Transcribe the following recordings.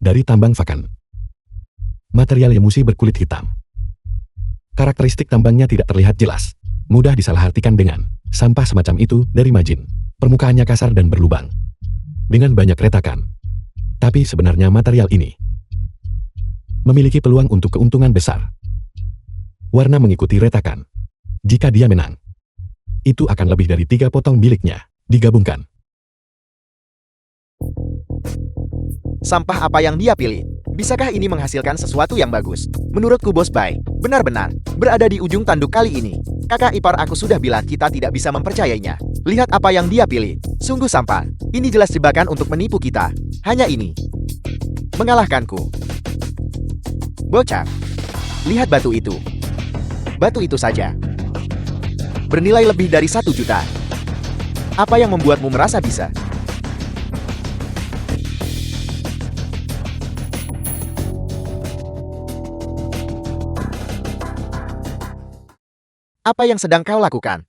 dari tambang Vakan. Material Yemusi berkulit hitam. Karakteristik tambangnya tidak terlihat jelas, mudah disalahartikan dengan sampah semacam itu dari Majin. Permukaannya kasar dan berlubang, dengan banyak retakan. Tapi sebenarnya material ini memiliki peluang untuk keuntungan besar. Warna mengikuti retakan. Jika dia menang, itu akan lebih dari 3 potong miliknya digabungkan. Sampah apa yang dia pilih? Bisakah ini menghasilkan sesuatu yang bagus? Menurutku Bos Bai, benar-benar berada di ujung tanduk kali ini. Kakak ipar aku sudah bilang kita tidak bisa mempercayainya. Lihat apa yang dia pilih. Sungguh sampah. Ini jelas jebakan untuk menipu kita. Hanya ini mengalahkanku. Bocah, lihat batu itu. Batu itu saja bernilai lebih dari 1 juta. Apa yang membuatmu merasa bisa? Apa yang sedang kau lakukan?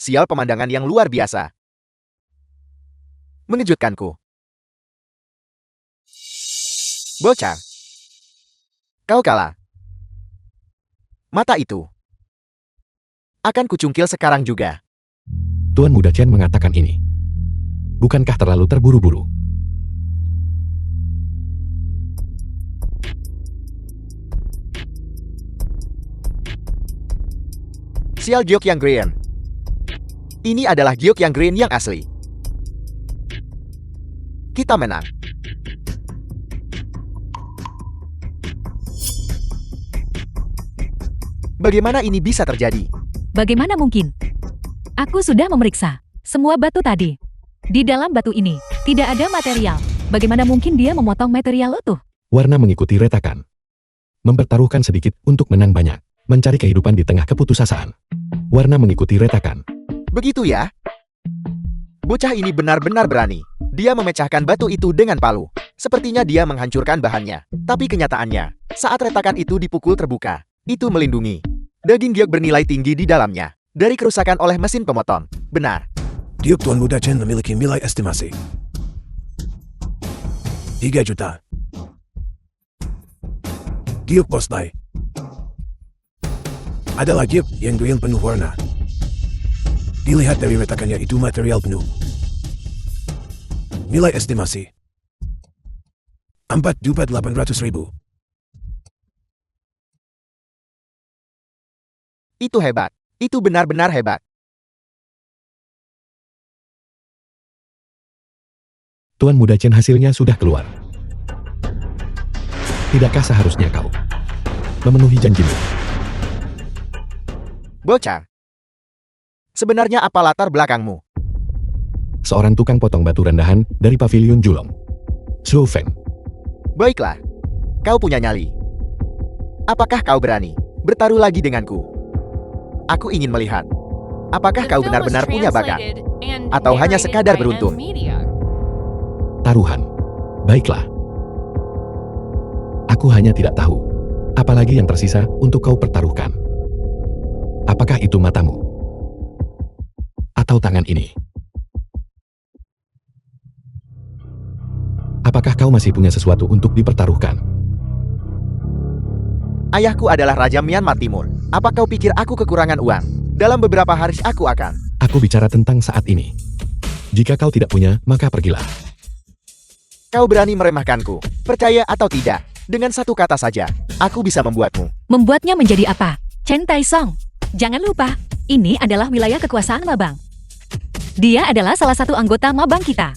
Sial, pemandangan yang luar biasa. Mengejutkanku. Bocah, kau kalah. Mata itu akan kucungkil sekarang juga. Tuan Muda Chen mengatakan ini. Bukankah terlalu terburu-buru? Sial Giok yang Green. Ini adalah Giok yang Green yang asli. Kita menang. Bagaimana ini bisa terjadi? Bagaimana mungkin? Aku sudah memeriksa semua batu tadi. Di dalam batu ini tidak ada material. Bagaimana mungkin dia memotong material utuh? Warna mengikuti retakan. Mempertaruhkan sedikit untuk menang banyak. Mencari kehidupan di tengah keputusasaan. Warna mengikuti retakan. Begitu ya? Bocah ini benar-benar berani. Dia memecahkan batu itu dengan palu. Sepertinya dia menghancurkan bahannya. Tapi kenyataannya, saat retakan itu dipukul terbuka, itu melindungi. Daging giok bernilai tinggi di dalamnya. Dari kerusakan oleh mesin pemotong. Benar. Giok Tuan Muda Chen memiliki nilai estimasi 3 juta. Giok Bos Bai adalah giok yang green penuh warna. Dilihat dari retakannya itu material penuh. Nilai estimasi 4.800.000. Itu hebat. Itu benar-benar hebat. Tuan Muda Chen, hasilnya sudah keluar. Tidakkah seharusnya kau memenuhi janjimu? Bocah, sebenarnya apa latar belakangmu? Seorang tukang potong batu rendahan dari Paviliun Julong. Zhou Feng. Baiklah, kau punya nyali. Apakah kau berani bertaruh lagi denganku? Aku ingin melihat, apakah kau benar-benar punya bakat, atau hanya sekadar beruntung? Taruhan. Baiklah. Aku hanya tidak tahu, apalagi yang tersisa untuk kau pertaruhkan. Apakah itu matamu? Atau tangan ini? Apakah kau masih punya sesuatu untuk dipertaruhkan? Ayahku adalah Raja Myanmar Timur. Apa kau pikir aku kekurangan uang? Dalam beberapa hari aku akan. Aku bicara tentang saat ini. Jika kau tidak punya, maka pergilah. Kau berani meremehkanku. Percaya atau tidak, dengan satu kata saja, aku bisa membuatmu. Membuatnya menjadi apa? Chen Taisong. Jangan lupa, ini adalah wilayah kekuasaan Mabang. Dia adalah salah satu anggota Mabang kita.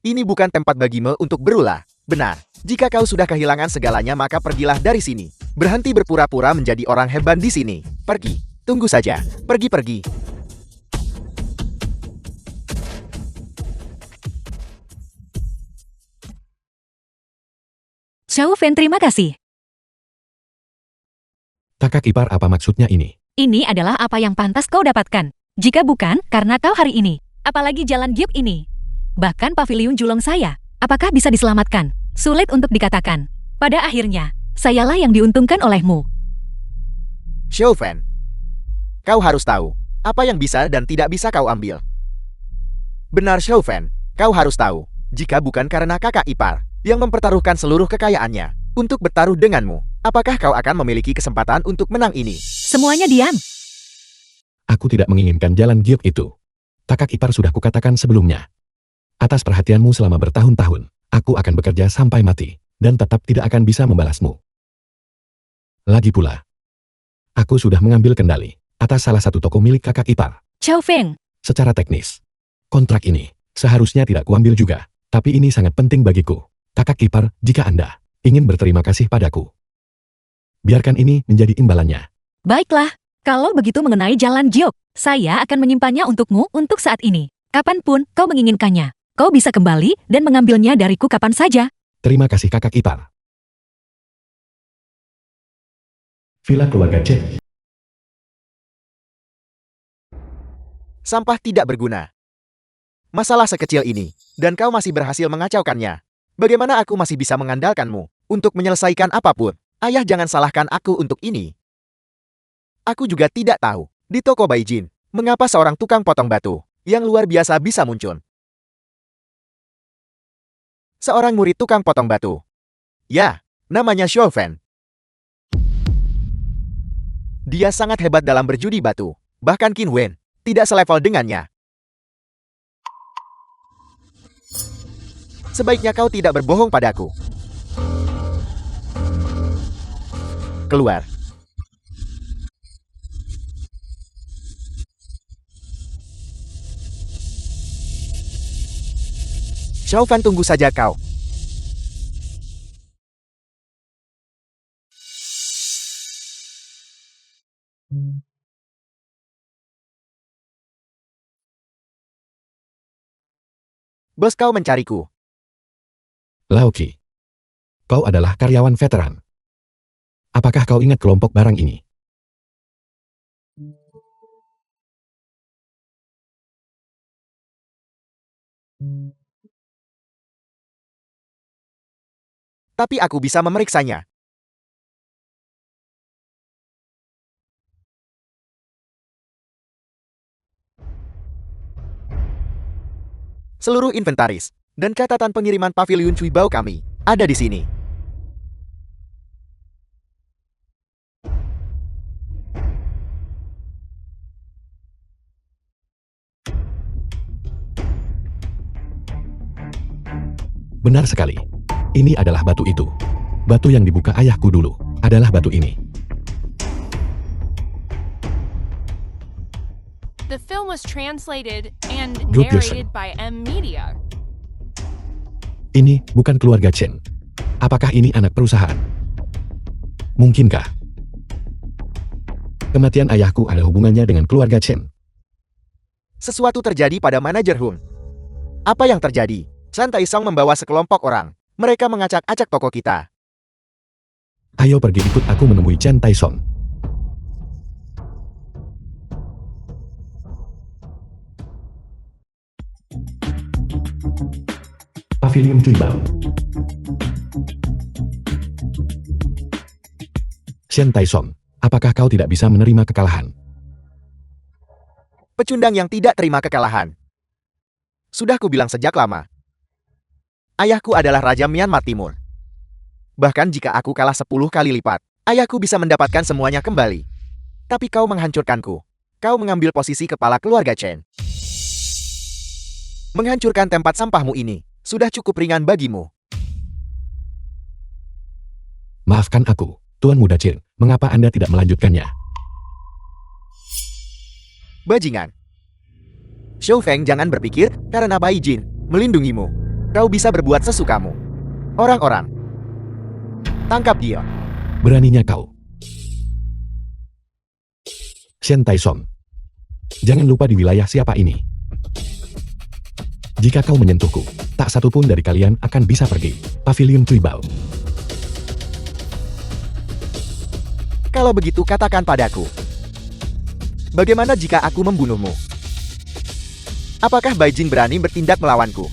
Ini bukan tempat bagimu untuk berulah. Benar, jika kau sudah kehilangan segalanya maka pergilah dari sini. Berhenti berpura-pura menjadi orang hebat di sini. Pergi, tunggu saja. Pergi-pergi. Zhou Fen, terima kasih. Kakak ipar, apa maksudnya ini? Ini adalah apa yang pantas kau dapatkan. Jika bukan karena kau hari ini, apalagi jalan giok ini. Bahkan paviliun Julong saya, apakah bisa diselamatkan? Sulit untuk dikatakan. Pada akhirnya, sayalah yang diuntungkan olehmu. Chauvin, kau harus tahu apa yang bisa dan tidak bisa kau ambil. Benar Chauvin, kau harus tahu, jika bukan karena kakak ipar yang mempertaruhkan seluruh kekayaannya untuk bertaruh denganmu, apakah kau akan memiliki kesempatan untuk menang ini? Semuanya diam. Aku tidak menginginkan jalan giok itu. Kakak ipar sudah kukatakan sebelumnya. Atas perhatianmu selama bertahun-tahun, aku akan bekerja sampai mati, dan tetap tidak akan bisa membalasmu. Lagi pula, aku sudah mengambil kendali atas salah satu toko milik kakak ipar. Chauvin, Secara teknis, kontrak ini seharusnya tidak kuambil juga, tapi ini sangat penting bagiku. Kakak ipar, jika Anda ingin berterima kasih padaku, biarkan ini menjadi imbalannya. baiklah. Kalau begitu mengenai jalan giok, saya akan menyimpannya untukmu untuk saat ini. Kapanpun kau menginginkannya, kau bisa kembali dan mengambilnya dariku kapan saja. Terima kasih kakak ipar. Villa keluarga Chen. Sampah tidak berguna. Masalah sekecil ini, dan kau masih berhasil mengacaukannya. Bagaimana aku masih bisa mengandalkanmu untuk menyelesaikan apapun? Ayah, jangan salahkan aku untuk ini. Aku juga tidak tahu, di toko Baijin, mengapa seorang tukang potong batu yang luar biasa bisa muncul. Seorang murid tukang potong batu. Ya, namanya Chauvin. Dia sangat hebat dalam berjudi batu. Bahkan Qin Wen tidak selevel dengannya. Sebaiknya kau tidak berbohong padaku. Keluar. Chauvin, tunggu saja kau. Bos kau mencariku. Laoki, kau adalah karyawan veteran. Apakah kau ingat kelompok barang ini? Tapi aku bisa memeriksanya. Seluruh inventaris dan catatan pengiriman pavilion Cuibao kami ada di sini. Benar sekali. Ini adalah batu itu. Batu yang dibuka ayahku dulu adalah batu ini. The film was translated and Good listen. narrated by M Media. Ini bukan keluarga Chen. Apakah ini anak perusahaan? Mungkinkah kematian ayahku ada hubungannya dengan keluarga Chen? Sesuatu terjadi pada manajer Hun. Apa yang terjadi? Chen Taisong membawa sekelompok orang. Mereka mengacak-acak toko kita. Ayo pergi ikut aku menemui Chen Taisong. Pavilion Cuibao. Chen Taisong, apakah kau tidak bisa menerima kekalahan? Pecundang yang tidak terima kekalahan. Sudah kubilang sejak lama. Ayahku adalah Raja Myanmar Timur. Bahkan jika aku kalah 10 kali lipat, ayahku bisa mendapatkan semuanya kembali. Tapi kau menghancurkanku. Kau mengambil posisi kepala keluarga Chen. Menghancurkan tempat sampahmu ini sudah cukup ringan bagimu. Maafkan aku, Tuan Muda Chen, mengapa Anda tidak melanjutkannya? Bajingan. Chauvin, jangan berpikir karena Baijin melindungimu. Kau bisa berbuat sesukamu. Orang-orang, tangkap dia. Beraninya kau. Chen Taisong, jangan lupa di wilayah siapa ini. Jika kau menyentuhku, tak satu pun dari kalian akan bisa pergi. Pavilion Cuibao. Kalau begitu katakan padaku. Bagaimana jika aku membunuhmu? Apakah Baijin berani bertindak melawanku?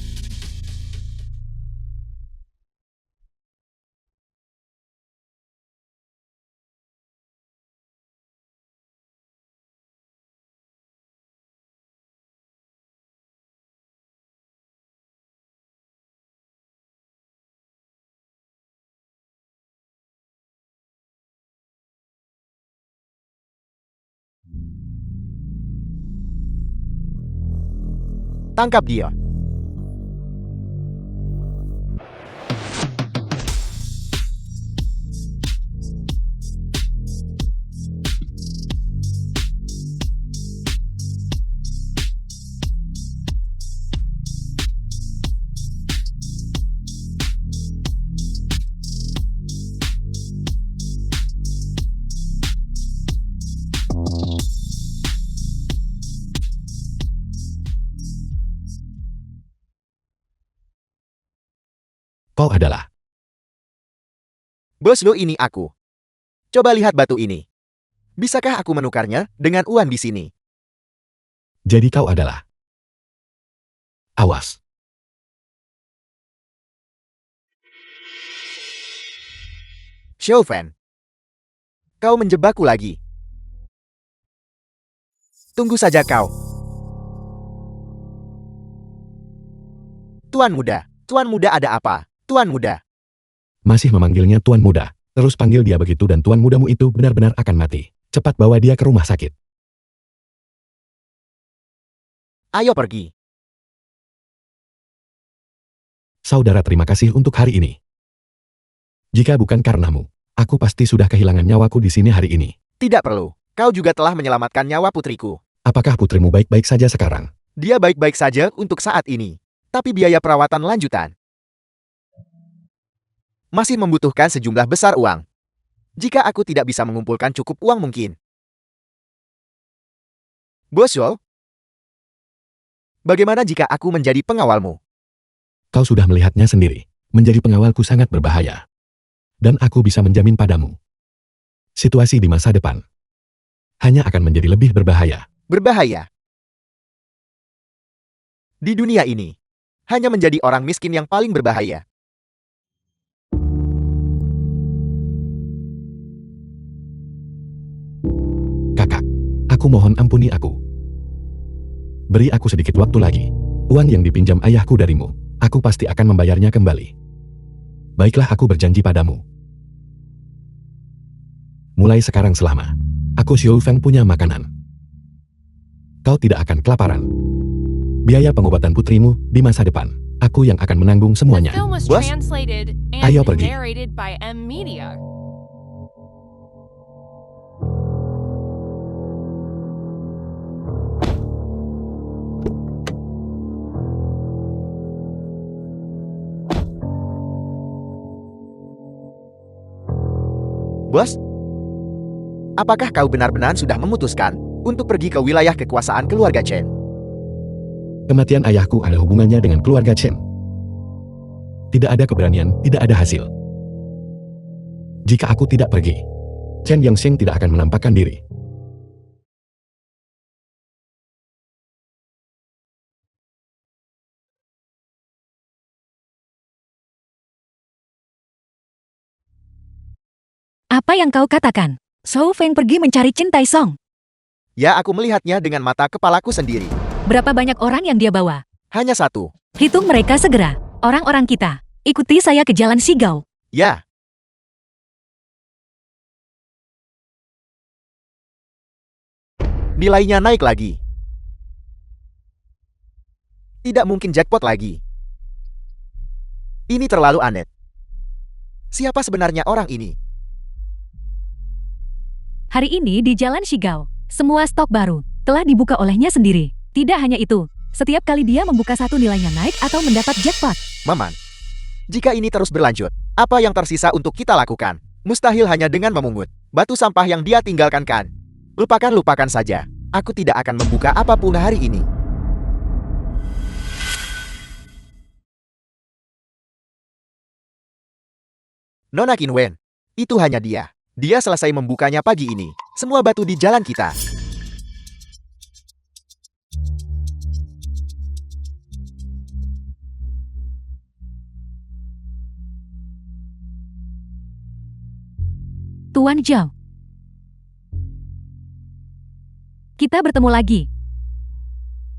Tangkap dia. Kau adalah. Bos lo, ini aku. Coba lihat batu ini. Bisakah aku menukarnya dengan uang di sini? Jadi kau adalah. Awas. Chauvin. Kau menjebakku lagi. Tunggu saja kau. Tuan muda ada apa? Tuan muda. Masih memanggilnya Tuan Muda. Terus panggil dia begitu dan Tuan Mudamu itu benar-benar akan mati. Cepat bawa dia ke rumah sakit. Ayo pergi. Saudara, terima kasih untuk hari ini. Jika bukan karenamu, aku pasti sudah kehilangan nyawaku di sini hari ini. Tidak perlu. Kau juga telah menyelamatkan nyawa putriku. Apakah putrimu baik-baik saja sekarang? Dia baik-baik saja untuk saat ini. Tapi biaya perawatan lanjutan masih membutuhkan sejumlah besar uang. Jika aku tidak bisa mengumpulkan cukup uang mungkin. Bosyo, bagaimana jika aku menjadi pengawalmu? Kau sudah melihatnya sendiri. Menjadi pengawalku sangat berbahaya. Dan aku bisa menjamin padamu. Situasi di masa depan hanya akan menjadi lebih berbahaya. Berbahaya? Di dunia ini, hanya menjadi orang miskin yang paling berbahaya. Kakak, aku mohon ampuni aku. Beri aku sedikit waktu lagi. Uang yang dipinjam ayahku darimu, aku pasti akan membayarnya kembali. Baiklah, aku berjanji padamu. Mulai sekarang selama aku Chauvin punya makanan, kau tidak akan kelaparan. Biaya pengobatan putrimu di masa depan, aku yang akan menanggung The semuanya. film was Bos? translated and Ayo pergi. narrated by M Media. Bos, apakah kau benar-benar sudah memutuskan untuk pergi ke wilayah kekuasaan keluarga Chen? Kematian ayahku ada hubungannya dengan keluarga Chen. Tidak ada keberanian, tidak ada hasil. Jika aku tidak pergi, Chen Yangxing tidak akan menampakkan diri. Apa yang kau katakan? Shou Feng pergi mencari Chin Tai Song. Ya, aku melihatnya dengan mata kepalaku sendiri. Berapa banyak orang yang dia bawa? Hanya satu. Hitung mereka segera. Orang-orang kita, ikuti saya ke Jalan Sigao. Ya. Nilainya naik lagi. Tidak mungkin jackpot lagi. Ini terlalu aneh. Siapa sebenarnya orang ini? Hari ini di Jalan Sigao, semua stok baru telah dibuka olehnya sendiri. Tidak hanya itu, setiap kali dia membuka satu nilainya naik atau mendapat jackpot. Maman, jika ini terus berlanjut, apa yang tersisa untuk kita lakukan? Mustahil hanya dengan memungut batu sampah yang dia tinggalkan kan? Lupakan saja. Aku tidak akan membuka apapun hari ini. Nona Qinwen, itu hanya dia. Dia selesai membukanya pagi ini. Semua batu di jalan kita. Tuan Zhao. Kita bertemu lagi.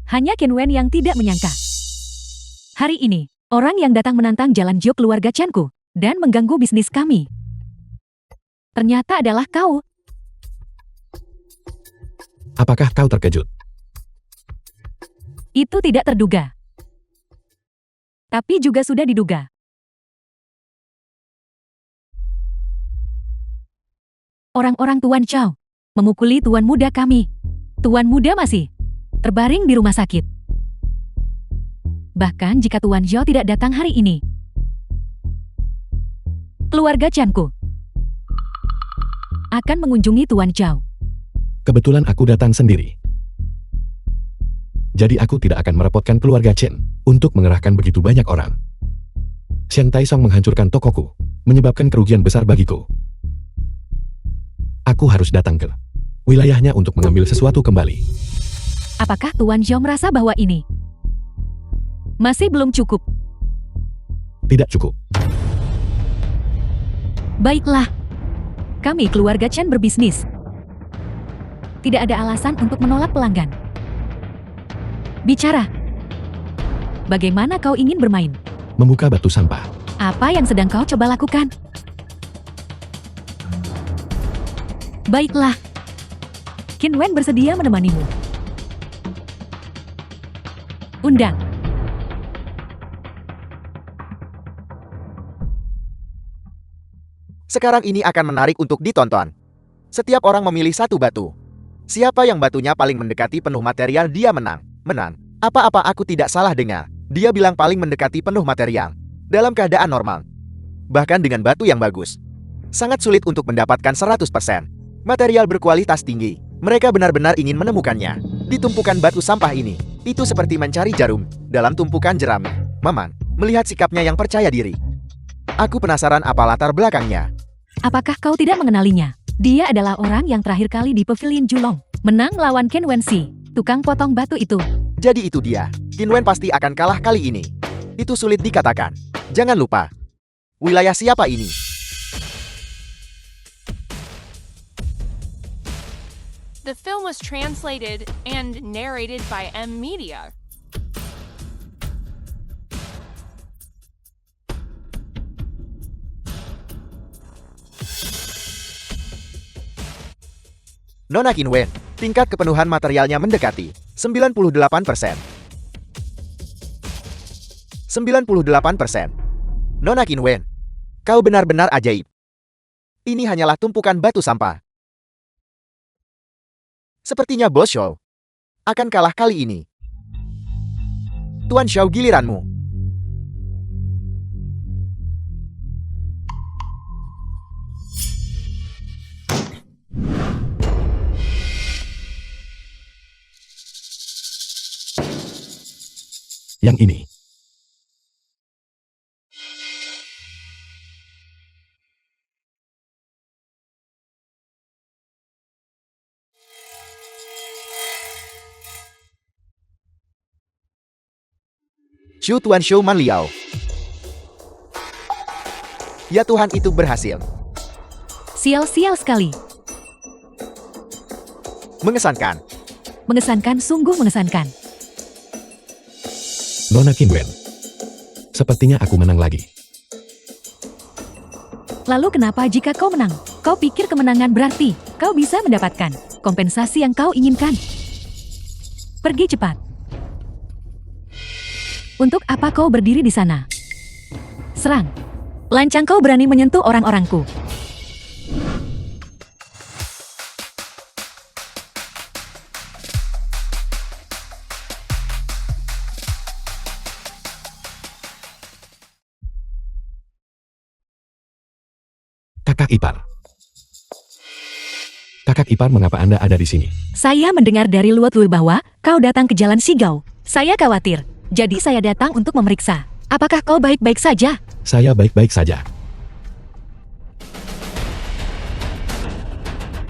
Hanya Qin Wen yang tidak menyangka. Hari ini, orang yang datang menantang Jalan Zhao keluarga Chanku dan mengganggu bisnis kami. Ternyata adalah kau. Apakah kau terkejut? Itu tidak terduga. Tapi juga sudah diduga. Orang-orang Tuan Chow memukuli Tuan Muda kami. Tuan Muda masih terbaring di rumah sakit. Bahkan jika Tuan Zhao tidak datang hari ini, keluarga Chanku akan mengunjungi Tuan Zhao. Kebetulan aku datang sendiri. Jadi aku tidak akan merepotkan keluarga Chen untuk mengerahkan begitu banyak orang. Xiang Taisong menghancurkan tokoku, menyebabkan kerugian besar bagiku. Aku harus datang ke wilayahnya untuk mengambil sesuatu kembali. Apakah Tuan Zhao merasa bahwa ini masih belum cukup? Tidak cukup. Baiklah. Kami keluarga Chen berbisnis. Tidak ada alasan untuk menolak pelanggan. Bicara. Bagaimana kau ingin bermain? Membuka batu sampah. Apa yang sedang kau coba lakukan? Baiklah. Qin Wen bersedia menemanimu. Undang. Sekarang ini akan menarik untuk ditonton. Setiap orang memilih satu batu. Siapa yang batunya paling mendekati penuh material dia menang. Menang. Apa-apa aku tidak salah dengar. Dia bilang paling mendekati penuh material. Dalam keadaan normal. Bahkan dengan batu yang bagus. Sangat sulit untuk mendapatkan 100%. Material berkualitas tinggi. Mereka benar-benar ingin menemukannya. Di tumpukan batu sampah ini. Itu seperti mencari jarum dalam tumpukan jerami. Maman, melihat sikapnya yang percaya diri. Aku penasaran apa latar belakangnya. Apakah kau tidak mengenalinya? Dia adalah orang yang terakhir kali di Pavilion Julong. Menang melawan Qin Wenxi, tukang potong batu itu. Jadi itu dia. Qin Wen pasti akan kalah kali ini. Itu sulit dikatakan. Jangan lupa. Wilayah siapa ini? The film was translated and narrated by M Media. Nona Qin Wen, tingkat kepenuhan materialnya mendekati 98%. 98%. Nona Qin Wen, kau benar-benar ajaib. Ini hanyalah tumpukan batu sampah. Sepertinya Bos Xiao akan kalah kali ini. Tuan Xiao, giliranmu. Yang ini. Shu Tuan Xiu Man Liao. Ya Tuhan, itu berhasil. Sial-sial sekali. Mengesankan. Mengesankan, sungguh mengesankan. Nona Qin Wen. Sepertinya aku menang lagi. Lalu kenapa jika kau menang? Kau pikir kemenangan berarti kau bisa mendapatkan kompensasi yang kau inginkan? Pergi cepat. Untuk apa kau berdiri di sana? Serang. Lancang kau berani menyentuh orang-orangku. Kakak ipar. Kakak ipar, mengapa Anda ada di sini? Saya mendengar dari Luot Lu bahwa kau datang ke Jalan Sigao. Saya khawatir. Jadi saya datang untuk memeriksa. Apakah kau baik-baik saja? Saya baik-baik saja.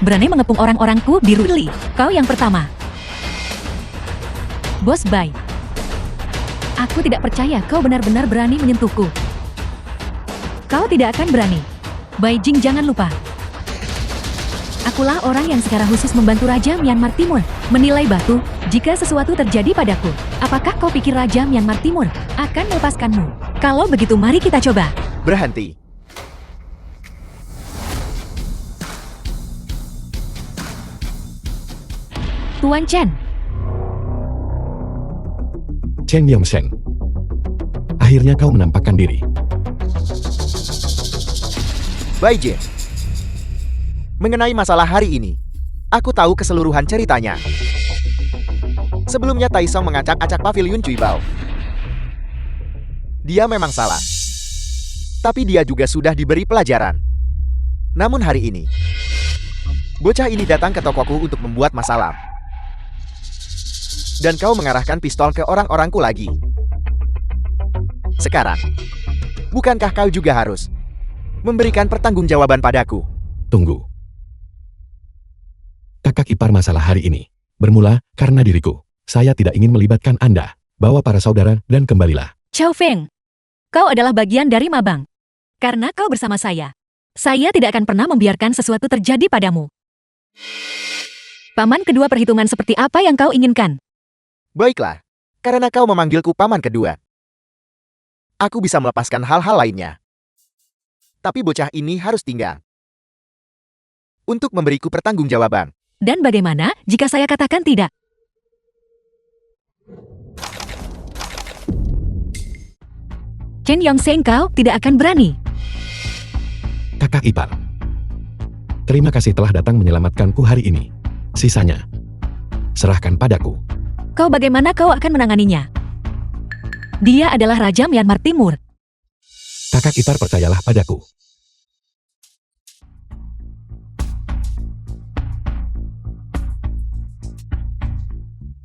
Berani mengepung orang-orangku di Ruli. Kau yang pertama. Bos Bai. Aku tidak percaya kau benar-benar berani menyentuhku. Kau tidak akan berani. Bai Jing, jangan lupa. Akulah orang yang secara khusus membantu Raja Myanmar Timur menilai batu jika sesuatu terjadi padaku. Apakah kau pikir Raja Myanmar Timur akan melepaskanmu? Kalau begitu mari kita coba. Berhenti. Tuan Chen. Chen Yongsheng. Akhirnya kau menampakkan diri. Bai Jin. Mengenai masalah hari ini, aku tahu keseluruhan ceritanya. Sebelumnya Tai Song mengacak-acak pavilion Cui Bao. Dia memang salah. Tapi dia juga sudah diberi pelajaran. Namun hari ini, bocah ini datang ke tokoku untuk membuat masalah. Dan kau mengarahkan pistol ke orang-orangku lagi. Sekarang, bukankah kau juga harus memberikan pertanggungjawaban padaku? Tunggu. Kakak ipar masalah hari ini bermula karena diriku. Saya tidak ingin melibatkan Anda. Bawa para saudara dan kembalilah. Chao Feng, kau adalah bagian dari Mabang. Karena kau bersama saya tidak akan pernah membiarkan sesuatu terjadi padamu. Paman kedua perhitungan seperti apa yang kau inginkan? Baiklah, karena kau memanggilku paman kedua. Aku bisa melepaskan hal-hal lainnya. Tapi bocah ini harus tinggal. Untuk memberiku pertanggungjawaban. Dan bagaimana jika saya katakan tidak? Chen Yongsheng, kau tidak akan berani. Kakak ipar. Terima kasih telah datang menyelamatkanku hari ini. Sisanya, serahkan padaku. Kau bagaimana kau akan menanganinya? Dia adalah Raja Myanmar Timur. Kakak ipar percayalah padaku.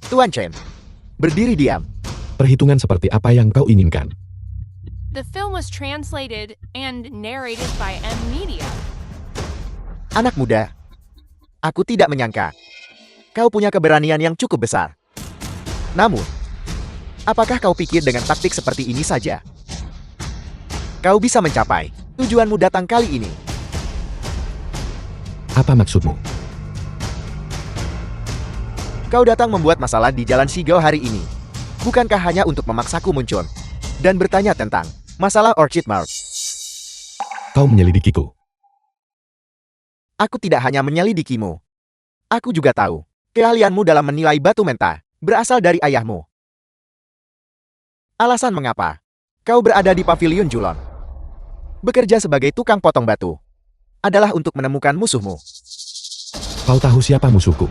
Tuan Chen, berdiri diam. Perhitungan seperti apa yang kau inginkan? The film was translated and narrated by M Media. Anak muda, aku tidak menyangka kau punya keberanian yang cukup besar. Namun, apakah kau pikir dengan taktik seperti ini saja kau bisa mencapai tujuanmu datang kali ini? Apa maksudmu? Kau datang membuat masalah di Jalan Shigao hari ini. Bukankah hanya untuk memaksaku muncul dan bertanya tentang masalah Orchid Mart? Kau menyelidikiku. Aku tidak hanya menyelidikimu. Aku juga tahu keahlianmu dalam menilai batu menta berasal dari ayahmu. Alasan mengapa kau berada di pavilion Julon, bekerja sebagai tukang potong batu, adalah untuk menemukan musuhmu. Kau tahu siapa musuhku?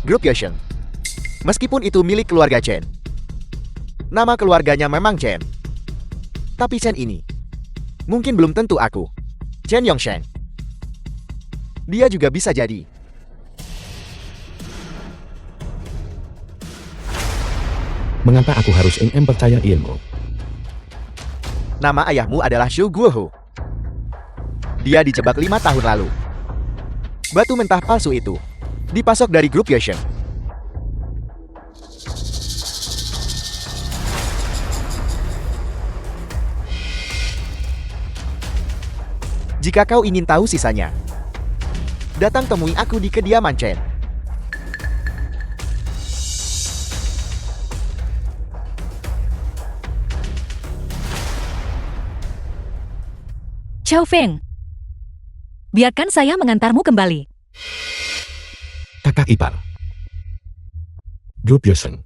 Grup Yosheng. Meskipun itu milik keluarga Chen. Nama keluarganya memang Chen. Tapi Chen ini mungkin belum tentu aku. Chen Yongsheng. Dia juga bisa jadi. Mengapa aku harus percaya ilmu? Nama ayahmu adalah Xu Guohu. Dia dijebak 5 tahun lalu. Batu mentah palsu itu dipasok dari grup Yosheng. Jika kau ingin tahu sisanya, datang temui aku di kediaman Chen. Chao Feng, biarkan saya mengantarmu kembali. Kakak ipar. Grup Yosheng.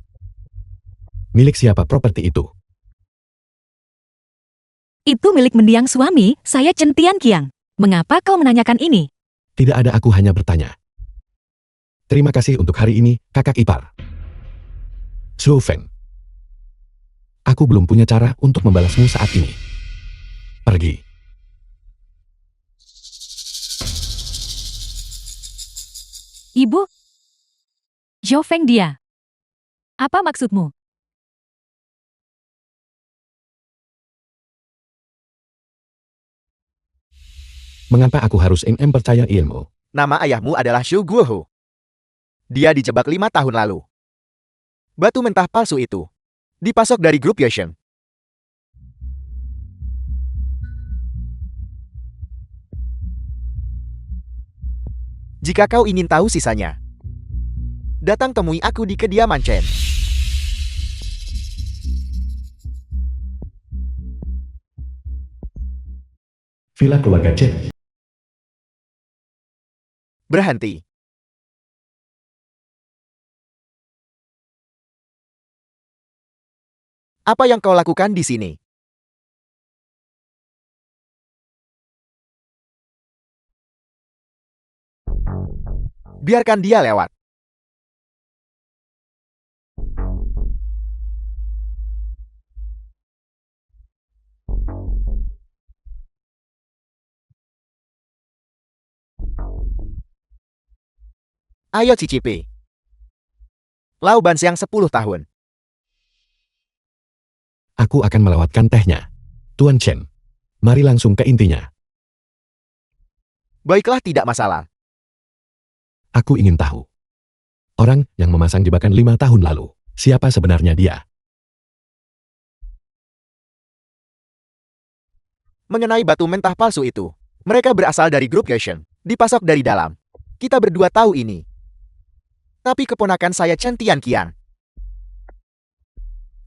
Milik siapa properti itu? Itu milik mendiang suami, saya Chen Tianqiang. Mengapa kau menanyakan ini? Tidak ada, aku hanya bertanya. Terima kasih untuk hari ini, kakak ipar. Su Feng. Aku belum punya cara untuk membalasmu saat ini. Pergi. Ibu? Zhou Feng dia. Apa maksudmu? Mengapa aku harus percaya ilmu? Nama ayahmu adalah Xu Guohu. Dia dijebak 5 tahun lalu. Batu mentah palsu itu dipasok dari grup Yosheng. Jika kau ingin tahu sisanya, datang temui aku di kediaman Chen. Villa keluarga Chen. Berhenti. Apa yang kau lakukan di sini? Biarkan dia lewat. Ayo cicipi. Lau Ban Siang 10 tahun. Aku akan melewatkan tehnya. Tuan Chen. Mari langsung ke intinya. Baiklah, tidak masalah. Aku ingin tahu. Orang yang memasang jebakan 5 tahun lalu. Siapa sebenarnya dia? Mengenai batu mentah palsu itu, mereka berasal dari grup Gation, dipasok dari dalam. Kita berdua tahu ini. Tapi keponakan saya Chen Tianqian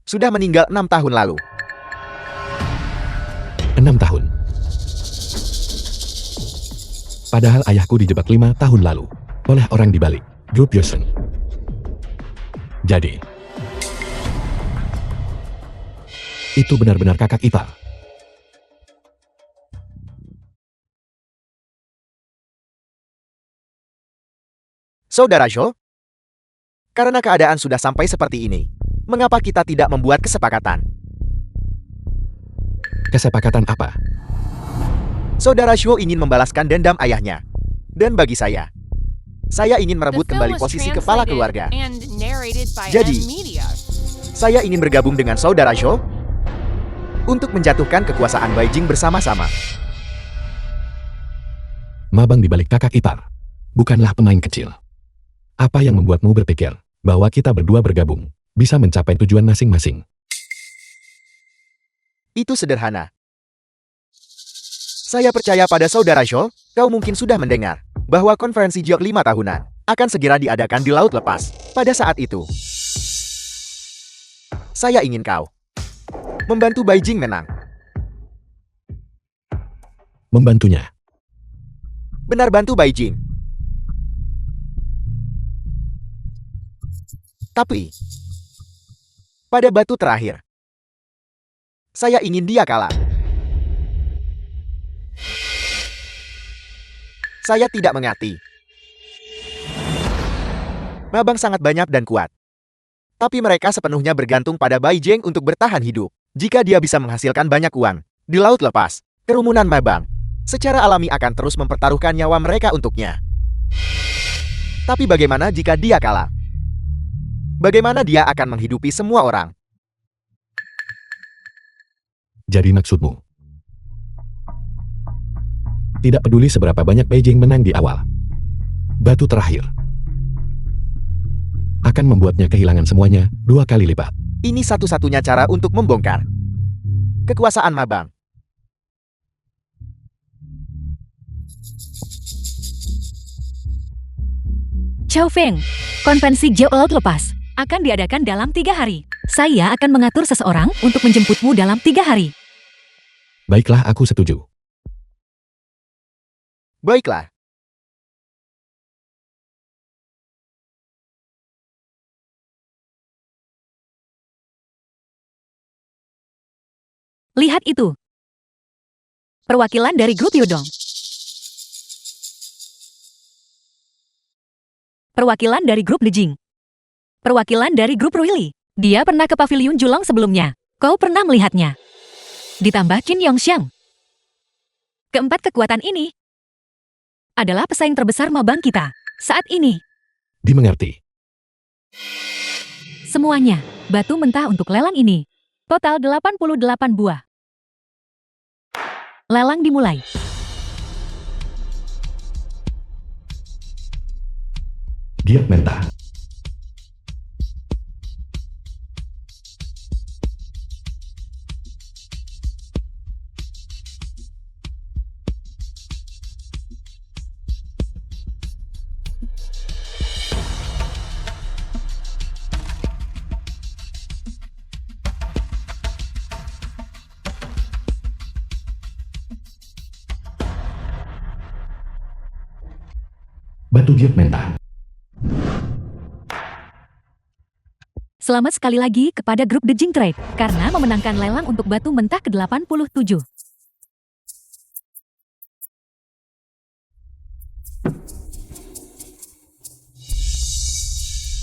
sudah meninggal 6 tahun lalu. 6 tahun. Padahal ayahku dijebak 5 tahun lalu. Oleh orang di balik grup Yosen. Jadi, itu benar-benar kakak ipar. Saudara Zhou, karena keadaan sudah sampai seperti ini, mengapa kita tidak membuat kesepakatan? Kesepakatan apa? Saudara Zhou ingin membalaskan dendam ayahnya. Dan bagi saya ingin The merebut film kembali was posisi kepala translated keluarga. and narrated by Jadi, M Media. Saya ingin bergabung dengan Saudara Zhou untuk menjatuhkan kekuasaan Beijing bersama-sama. Mabang di balik kakak ipar. Bukanlah pemain kecil. Apa yang membuatmu berpikir bahwa kita berdua bergabung bisa mencapai tujuan masing-masing? Itu sederhana. Saya percaya pada Saudara Zhou, kau mungkin sudah mendengar bahwa konferensi Jiok 5 tahunan akan segera diadakan di Laut Lepas. Pada saat itu, saya ingin kau membantu Beijing menang. Membantunya. Benar, bantu Beijing. Tapi, pada batu terakhir, saya ingin dia kalah. Saya tidak mengerti. Mabang sangat banyak dan kuat. Tapi mereka sepenuhnya bergantung pada Beijing untuk bertahan hidup. Jika dia bisa menghasilkan banyak uang di Laut Lepas, kerumunan Mabang secara alami akan terus mempertaruhkan nyawa mereka untuknya. Tapi bagaimana jika dia kalah? Bagaimana dia akan menghidupi semua orang? Jadi maksudmu? Tidak peduli seberapa banyak Beijing menang di awal. Batu terakhir akan membuatnya kehilangan semuanya 2 kali lipat. Ini satu-satunya cara untuk membongkar kekuasaan Mabang. Chao Feng, konvensi Jiok Laut Lepas akan diadakan dalam 3 hari. Saya akan mengatur seseorang untuk menjemputmu dalam 3 hari. Baiklah, aku setuju. Baiklah. Lihat itu. Perwakilan dari grup Yudong. Perwakilan dari grup Dejing. Perwakilan dari grup Ruili. Dia pernah ke pavilion Julong sebelumnya. Kau pernah melihatnya. Ditambah Qin Yongxiang. Keempat kekuatan ini adalah pesaing terbesar Mabang kita saat ini. Dimengerti. Semuanya, batu mentah untuk lelang ini. Total 88 buah. Lelang dimulai. Giat mentah. Batu giat mentah. Selamat sekali lagi kepada grup The Jing Trade karena memenangkan lelang untuk batu mentah ke-87.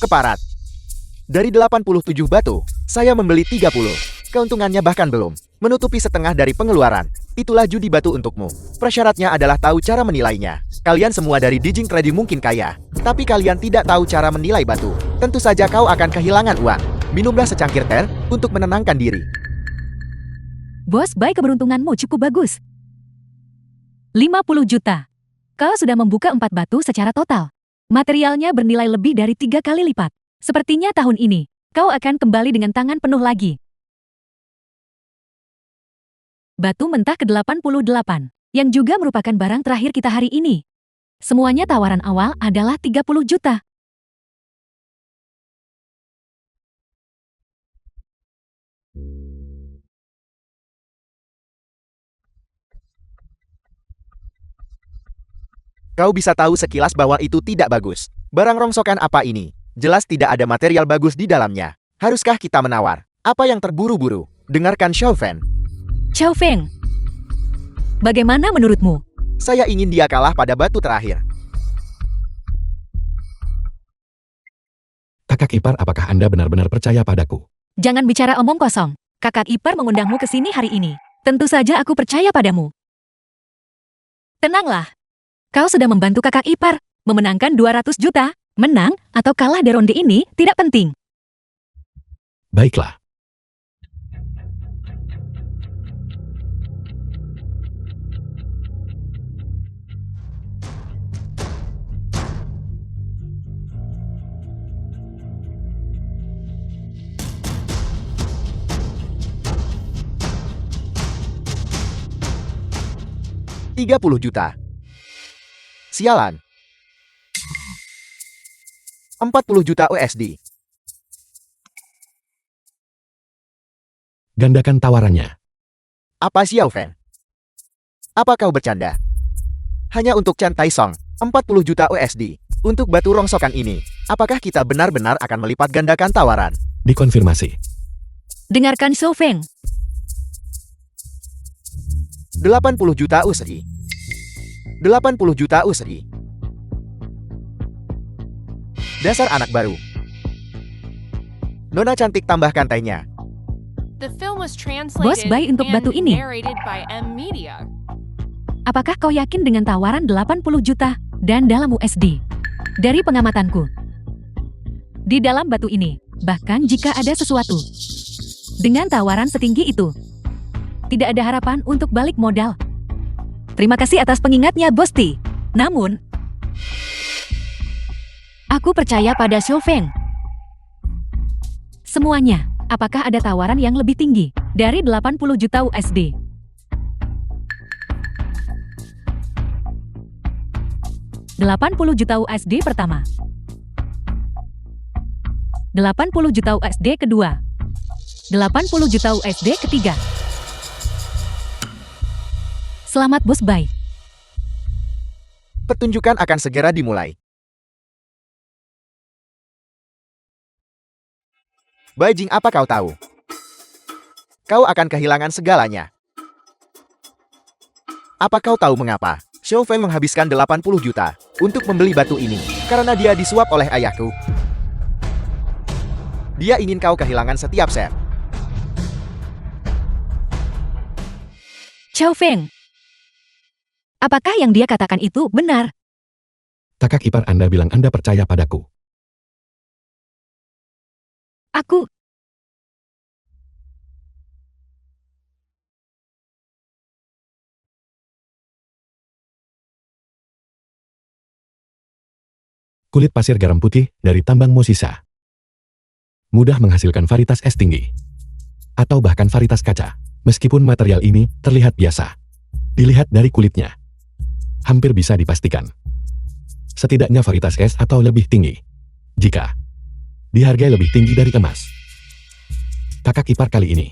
Keparat. Dari 87 batu, saya membeli 30. Keuntungannya bahkan belum menutupi setengah dari pengeluaran. Itulah judi batu untukmu. Persyaratnya adalah tahu cara menilainya. Kalian semua dari Dijing Trading mungkin kaya, tapi kalian tidak tahu cara menilai batu. Tentu saja kau akan kehilangan uang. Minumlah secangkir teh untuk menenangkan diri. Bos Bai, keberuntunganmu cukup bagus. 50 juta. Kau sudah membuka 4 batu secara total. Materialnya bernilai lebih dari 3 kali lipat. Sepertinya tahun ini, kau akan kembali dengan tangan penuh lagi. Batu mentah ke-88, yang juga merupakan barang terakhir kita hari ini. Semuanya tawaran awal adalah 30 juta. Kau bisa tahu sekilas bahwa itu tidak bagus. Barang rongsokan apa ini? Jelas tidak ada material bagus di dalamnya. Haruskah kita menawar? Apa yang terburu-buru? Dengarkan Xiao Fan. Xiao Feng, bagaimana menurutmu? Saya ingin dia kalah pada batu terakhir. Kakak ipar, apakah Anda benar-benar percaya padaku? Jangan bicara omong kosong. Kakak ipar mengundangmu ke sini hari ini. Tentu saja aku percaya padamu. Tenanglah. Kau sudah membantu kakak ipar, memenangkan 200 juta. Menang atau kalah di ronde ini tidak penting. Baiklah. $30 juta. Sialan. 40 juta USD. Gandakan tawarannya. Apa Xiao Fan? Apa kau bercanda? Hanya untuk Chen Taisong, 40 juta USD. Untuk batu rongsokan ini, apakah kita benar-benar akan melipat gandakan tawaran? Dikonfirmasi. Dengarkan Xiao Feng. 80 juta USD. 80 juta USD. Dasar anak baru. Nona cantik, tambahkan tehnya. The film was Bos translated Bai, untuk and batu ini. narrated by M Media. Apakah kau yakin dengan tawaran 80 juta dan dalam USD? Dari pengamatanku, di dalam batu ini, bahkan jika ada sesuatu, dengan tawaran setinggi itu, tidak ada harapan untuk balik modal. Terima kasih atas pengingatnya, Bos Ti. Namun, aku percaya pada Xiao Feng. Semuanya, apakah ada tawaran yang lebih tinggi dari 80 juta USD? $80 juta USD pertama. 80 juta USD kedua. 80 juta USD ketiga. Selamat Bos Bai. Pertunjukan akan segera dimulai. Baijing, apa kau tahu? Kau akan kehilangan segalanya. Apa kau tahu mengapa? Xiao Feng menghabiskan 80 juta untuk membeli batu ini karena dia disuap oleh ayahku. Dia ingin kau kehilangan setiap set. Xiao Feng, apakah yang dia katakan itu benar? Kakak ipar Anda bilang Anda percaya padaku. Aku Kulit pasir garam putih dari tambang Mosisa. Mudah menghasilkan varietas es tinggi. Atau bahkan varietas kaca. Meskipun material ini terlihat biasa. Dilihat dari kulitnya. Hampir bisa dipastikan. Setidaknya varietas es atau lebih tinggi. Jika dihargai lebih tinggi dari emas. Kakak ipar kali ini,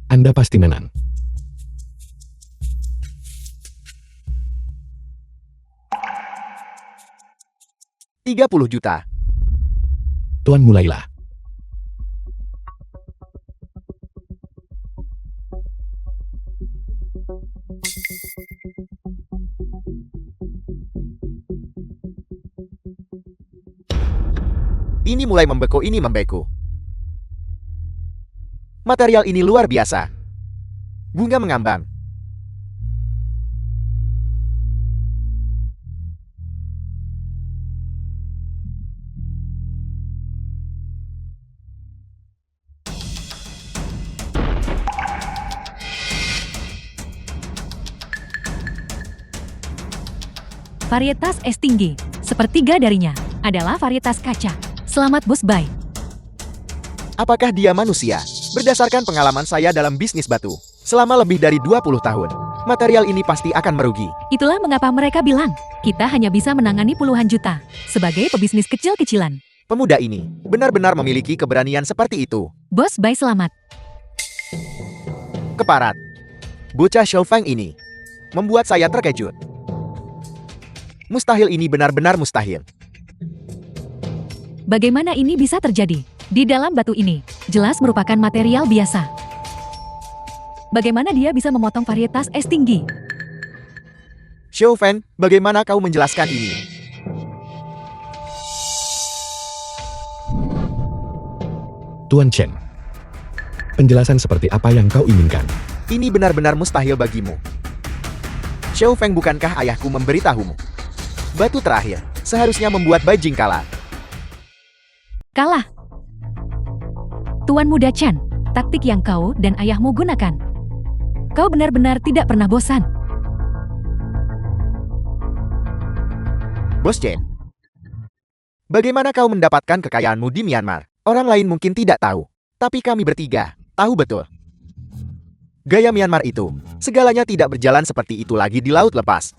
Anda pasti menang. $30 juta. Tuan, mulailah. Ini mulai membeku, ini membeku. Material ini luar biasa. Bunga mengambang. Varietas es tinggi, sepertiga darinya, adalah varietas kaca. Selamat Bos Bai. Apakah dia manusia? Berdasarkan pengalaman saya dalam bisnis batu, selama lebih dari 20 tahun, material ini pasti akan merugi. Itulah mengapa mereka bilang, kita hanya bisa menangani puluhan juta, sebagai pebisnis kecil-kecilan. Pemuda ini benar-benar memiliki keberanian seperti itu. Bos Bai selamat. Keparat. Bocah Xiaofang ini membuat saya terkejut. Mustahil, ini benar-benar mustahil. Bagaimana ini bisa terjadi? Di dalam batu ini, jelas merupakan material biasa. Bagaimana dia bisa memotong varietas es tinggi? Xiaofan, bagaimana kau menjelaskan ini? Tuan Chen. Penjelasan seperti apa yang kau inginkan? Ini benar-benar mustahil bagimu. Xiaofeng, bukankah ayahku memberitahumu? Batu terakhir seharusnya membuat Beijing kalah. Kalah. Tuan Muda Chen, taktik yang kau dan ayahmu gunakan. Kau benar-benar tidak pernah bosan. Bos Chen, bagaimana kau mendapatkan kekayaanmu di Myanmar? Orang lain mungkin tidak tahu, tapi kami bertiga tahu betul. Gaya Myanmar itu, segalanya tidak berjalan seperti itu lagi di laut lepas.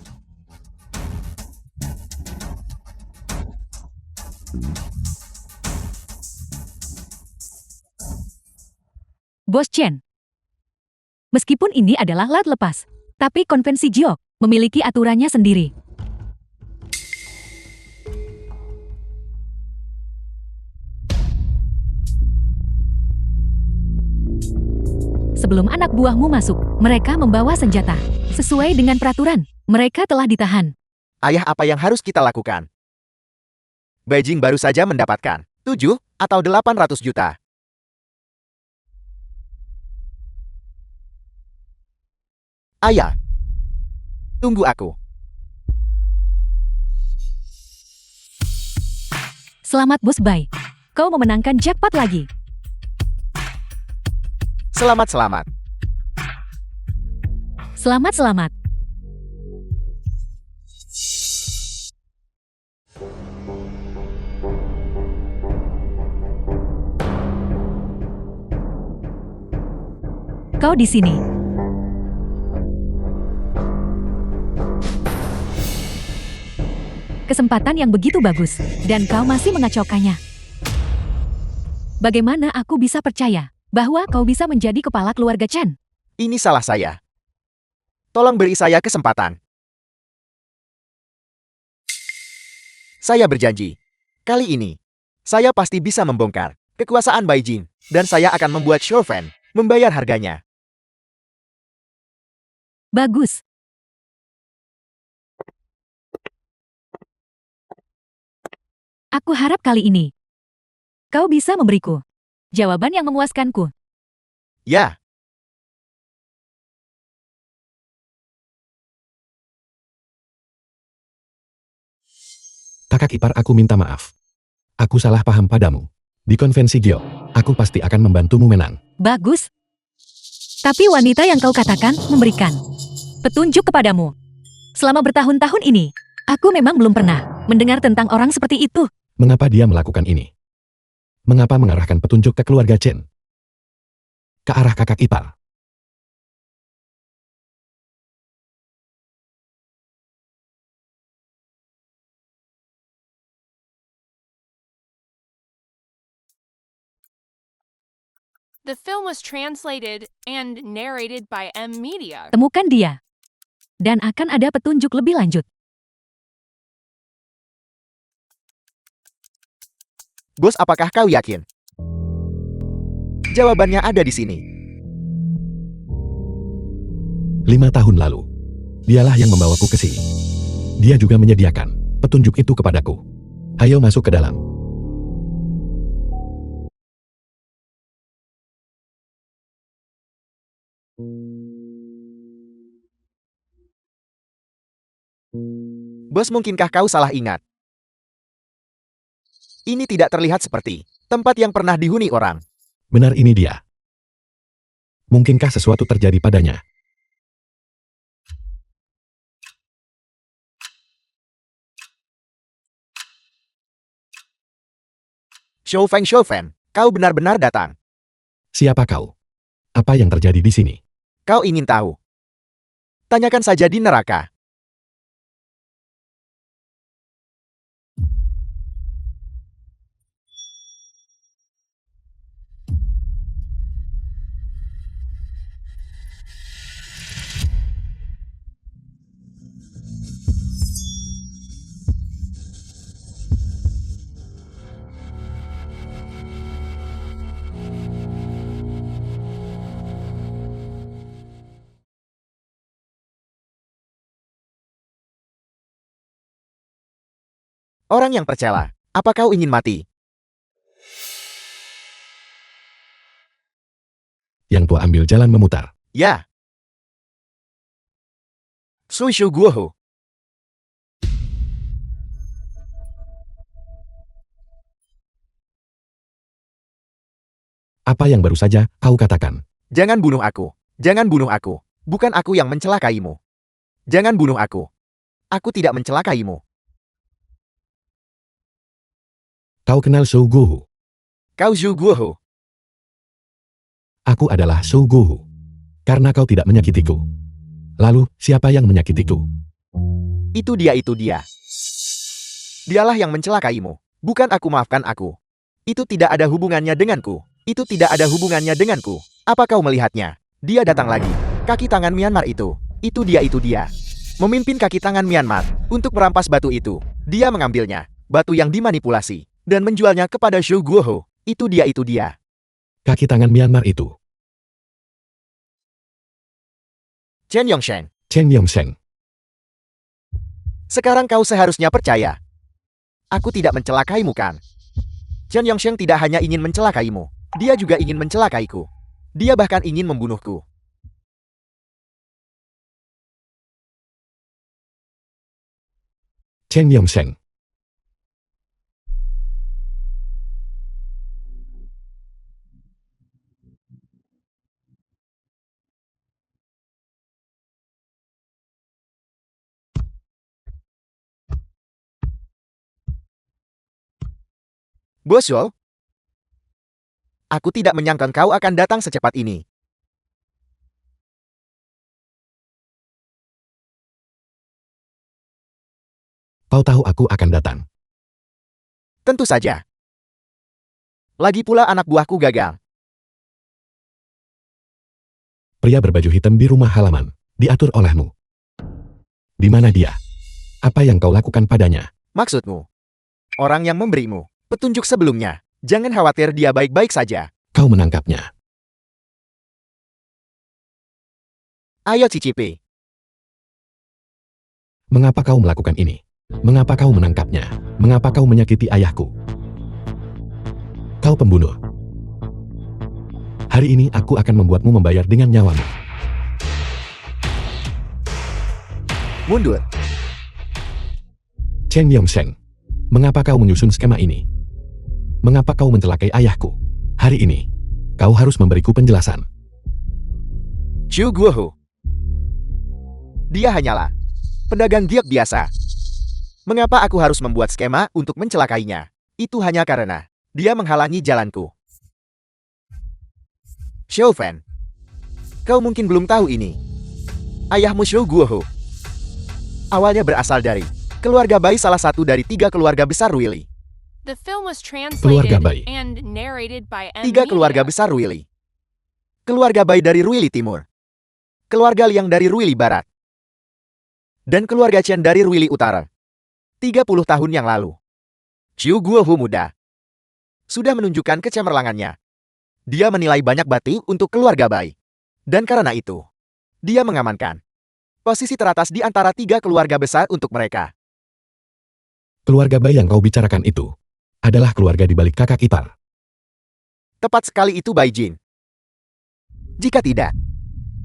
Bos Chen. Meskipun ini adalah laut lepas, tapi konvensi Jiok memiliki aturannya sendiri. Sebelum anak buahmu masuk, mereka membawa senjata. Sesuai dengan peraturan, mereka telah ditahan. Ayah, apa yang harus kita lakukan? Beijing baru saja mendapatkan 7 atau 800 juta. Ayah, tunggu aku. Selamat Bos Bai. Kau memenangkan jackpot lagi. Selamat. Selamat. Kau di sini. Kesempatan yang begitu bagus, dan kau masih mengacaukannya. Bagaimana aku bisa percaya bahwa kau bisa menjadi kepala keluarga Chen? Ini salah saya. Tolong beri saya kesempatan. Saya berjanji, kali ini, saya pasti bisa membongkar kekuasaan Beijing, dan saya akan membuat Xiaofan membayar harganya. Bagus. Aku harap kali ini kau bisa memberiku jawaban yang memuaskanku. Ya, Kakak ipar, aku minta maaf. Aku salah paham padamu. Di konvensi Giok, aku pasti akan membantumu menang. Bagus. Tapi wanita yang kau katakan memberikan petunjuk kepadamu. Selama bertahun-tahun ini, aku memang belum pernah mendengar tentang orang seperti itu. Mengapa dia melakukan ini? Mengapa mengarahkan petunjuk ke keluarga Chen? Ke arah kakak ipar. The film was translated and narrated by M Media. Temukan dia. Dan akan ada petunjuk lebih lanjut. bos, apakah kau yakin? Jawabannya ada di sini. 5 tahun lalu. Dialah yang membawaku ke sini. Dia juga menyediakan petunjuk itu kepadaku. Ayo masuk ke dalam. Bos, mungkinkah kau salah ingat? Ini tidak terlihat seperti tempat yang pernah dihuni orang. Benar, ini dia. Mungkinkah sesuatu terjadi padanya? Shou Feng, kau benar-benar datang. Siapa kau? Apa yang terjadi di sini? Kau ingin tahu? Tanyakan saja di neraka. Orang yang tercela, apa kau ingin mati? Yang tua ambil jalan memutar. Ya. Sui Guohu. Apa yang baru saja kau katakan? Jangan bunuh aku. Jangan bunuh aku. Bukan aku yang mencelakaimu. Jangan bunuh aku. Aku tidak mencelakaimu. Kau kenal Shou Guohu? Kau Zhu Guohu. Aku adalah Shou Guohu. Karena kau tidak menyakitiku. Lalu, siapa yang menyakitiku? Itu dia. Dialah yang mencelakaimu. Bukan aku, maafkan aku. Itu tidak ada hubungannya denganku. Itu tidak ada hubungannya denganku. Apa kau melihatnya? Dia datang lagi. Kaki tangan Myanmar itu. Itu dia. Memimpin kaki tangan Myanmar untuk merampas batu itu. Dia mengambilnya. Batu yang dimanipulasi. Dan menjualnya kepada Zhu Guohu. Itu dia. Kaki tangan Myanmar itu. Chen Yongsheng. Chen Yongsheng. Sekarang kau seharusnya percaya. Aku tidak mencelakaimu, kan? Chen Yongsheng tidak hanya ingin mencelakaimu. Dia juga ingin mencelakaiku. Dia bahkan ingin membunuhku. Chen Yongsheng. Bos Zhou, aku tidak menyangka kau akan datang secepat ini. Kau tahu aku akan datang. Tentu saja. Lagi pula anak buahku gagal. Pria berbaju hitam di rumah halaman. Diatur olehmu. Di mana dia? Apa yang kau lakukan padanya? Maksudmu? Orang yang memberimu petunjuk sebelumnya. Jangan khawatir, dia baik-baik saja. Kau menangkapnya. Ayo cicipi. Mengapa kau melakukan ini? Mengapa kau menangkapnya? Mengapa kau menyakiti ayahku? Kau pembunuh. Hari ini aku akan membuatmu membayar dengan nyawamu. Mundur. Chen Yongsheng. Mengapa kau menyusun skema ini? Mengapa kau mencelakai ayahku? Hari ini, kau harus memberiku penjelasan. Zhu Guohu. Dia hanyalah pedagang giok biasa. Mengapa aku harus membuat skema untuk mencelakainya? Itu hanya karena dia menghalangi jalanku. Shou Fan, kau mungkin belum tahu ini. Ayahmu Zhu Guohu awalnya berasal dari keluarga Bai, salah satu dari 3 keluarga besar Ruili. The film was Keluarga translated Bai. and narrated by M. 3 keluarga Media. besar Ruili. Keluarga Bai dari Ruili Timur. Keluarga Liang dari Ruili Barat. Dan keluarga Chen dari Ruili Utara. 30 tahun yang lalu, Zhu Guohu muda sudah menunjukkan kecemerlangannya. Dia menilai banyak batu untuk keluarga Bai. Dan karena itu, Dia mengamankan posisi teratas di antara 3 keluarga besar untuk mereka. Keluarga Bai yang kau bicarakan itu adalah keluarga di balik kakak ipar. Tepat sekali itu Bai Jin. Jika tidak,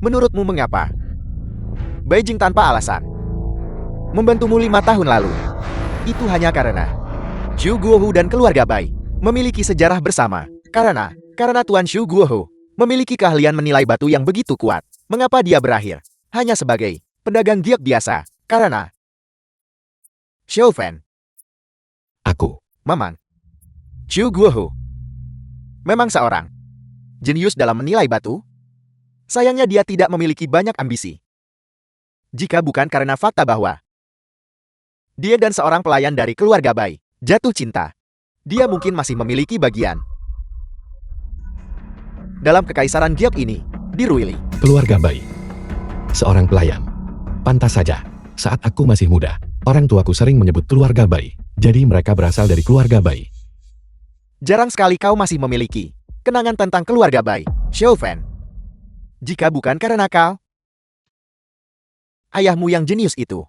menurutmu mengapa Bai Jing tanpa alasan membantumu 5 tahun lalu? Itu hanya karena Xu Guohu dan keluarga Bai memiliki sejarah bersama. Karena Tuan Xu Guohu memiliki keahlian menilai batu yang begitu kuat. Mengapa dia berakhir hanya sebagai pedagang giok biasa? Karena Xiao Fan, Aku, Maman, Xu Guohu memang seorang jenius dalam menilai batu. Sayangnya dia tidak memiliki banyak ambisi. Jika bukan karena fakta bahwa dia dan seorang pelayan dari keluarga Bai jatuh cinta, dia mungkin masih memiliki bagian dalam kekaisaran giok ini di Ruili. keluarga Bai. Seorang pelayan. Pantas saja, saat aku masih muda, orang tuaku sering menyebut keluarga Bai. Jadi mereka berasal dari keluarga Bai. Jarang sekali kau masih memiliki kenangan tentang keluarga Bai, Xiao Fan. Jika bukan karena kau, ayahmu yang jenius itu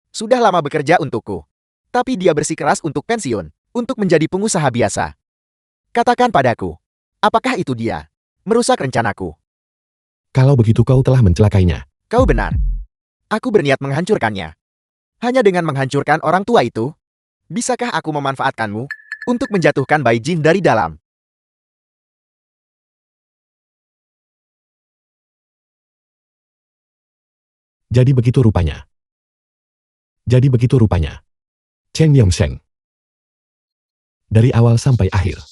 sudah lama bekerja untukku. Tapi dia bersikeras untuk pensiun, untuk menjadi pengusaha biasa. Katakan padaku, apakah itu dia merusak rencanaku? Kalau begitu kau telah mencelakainya. Kau benar. Aku berniat menghancurkannya. Hanya dengan menghancurkan orang tua itu, bisakah aku memanfaatkanmu untuk menjatuhkan Bai Jin dari dalam? Jadi begitu rupanya. Chen Yongsheng. Dari awal sampai akhir,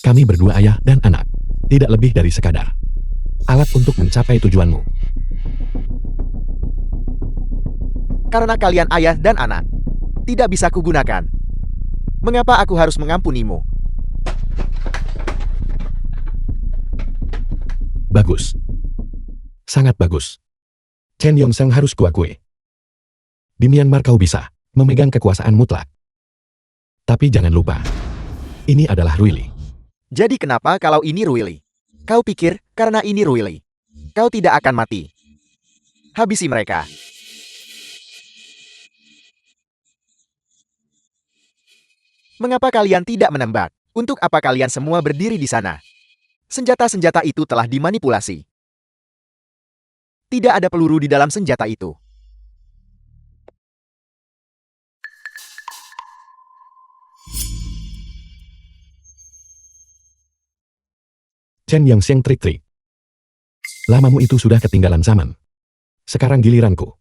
kami berdua ayah dan anak. Tidak lebih dari sekadar alat untuk mencapai tujuanmu. Karena kalian ayah dan anak tidak bisa kugunakan. Mengapa aku harus mengampunimu? Bagus. Sangat bagus. Chen Yongsheng harus kuakui. Di Myanmar kau bisa memegang kekuasaan mutlak. Tapi jangan lupa, ini adalah Ruili. Jadi kenapa kalau ini Ruili? Kau pikir karena ini Ruili, kau tidak akan mati? Habisi mereka. Mengapa kalian tidak menembak? Untuk apa kalian semua berdiri di sana? Senjata-senjata itu telah dimanipulasi. Tidak ada peluru di dalam senjata itu. Chen Yongsheng trik-trik. Lamamu itu sudah ketinggalan zaman. Sekarang giliranku.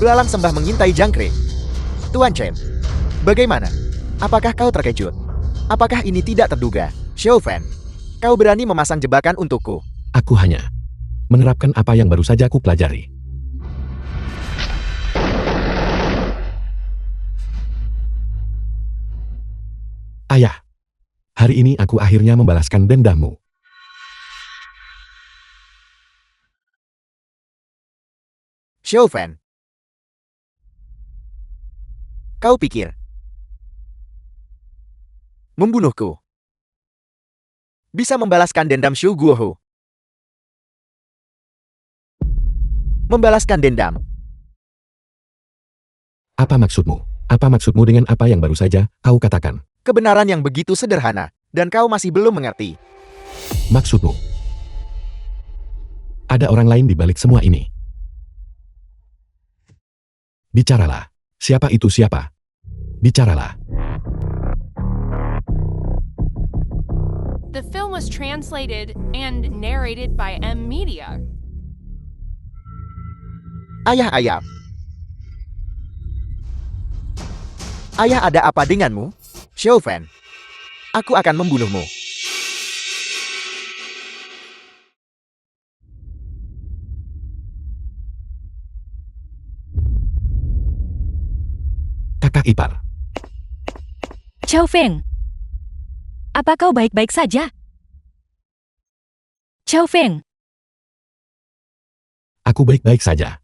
Belalang sembah mengintai jangkrik. Tuan Chen, bagaimana? Apakah kau terkejut? Apakah ini tidak terduga? Xiao Fan, kau berani memasang jebakan untukku. Aku hanya menerapkan apa yang baru saja aku pelajari. Ayah, hari ini aku akhirnya membalaskan dendammu. Xiao Fan, kau pikir membunuhku bisa membalaskan dendam Xu Guohu? Membalaskan dendam? Apa maksudmu? Apa maksudmu dengan apa yang baru saja kau katakan? Kebenaran yang begitu sederhana, dan kau masih belum mengerti. Maksudmu? Ada orang lain di balik semua ini. Bicaralah. Siapa itu siapa? Bicaralah. The film was translated and narrated by M Media. Ayah ayam. Ayah, ada apa denganmu? Xiao Fan, aku akan membunuhmu. Kakak ipar. Xiao Feng, apa kau baik-baik saja? Xiao Feng, Aku baik-baik saja.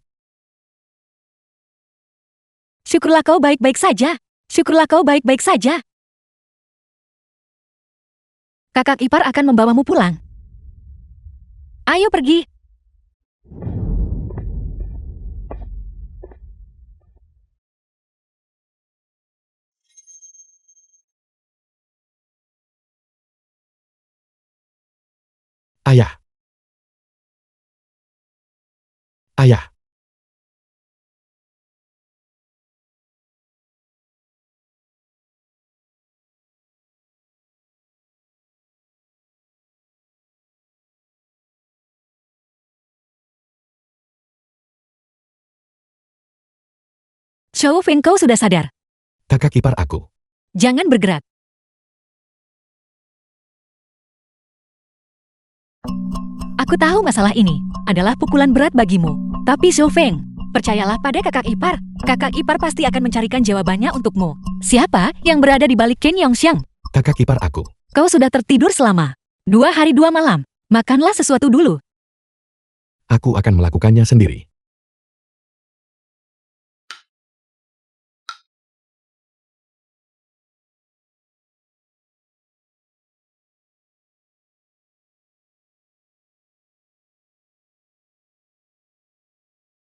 syukurlah kau baik-baik saja. Syukurlah kau baik-baik saja. Kakak ipar akan membawamu pulang. Ayo pergi. Ayah. Ayah. Xiao Feng, kau sudah sadar. Kakak ipar aku. Jangan bergerak. Aku tahu masalah ini adalah pukulan berat bagimu. Tapi Xiao Feng, percayalah pada kakak ipar. Kakak ipar pasti akan mencarikan jawabannya untukmu. Siapa yang berada di balik Qin Yongxiang? Kakak ipar aku. Kau sudah tertidur selama 2 hari 2 malam. Makanlah sesuatu dulu. Aku akan melakukannya sendiri.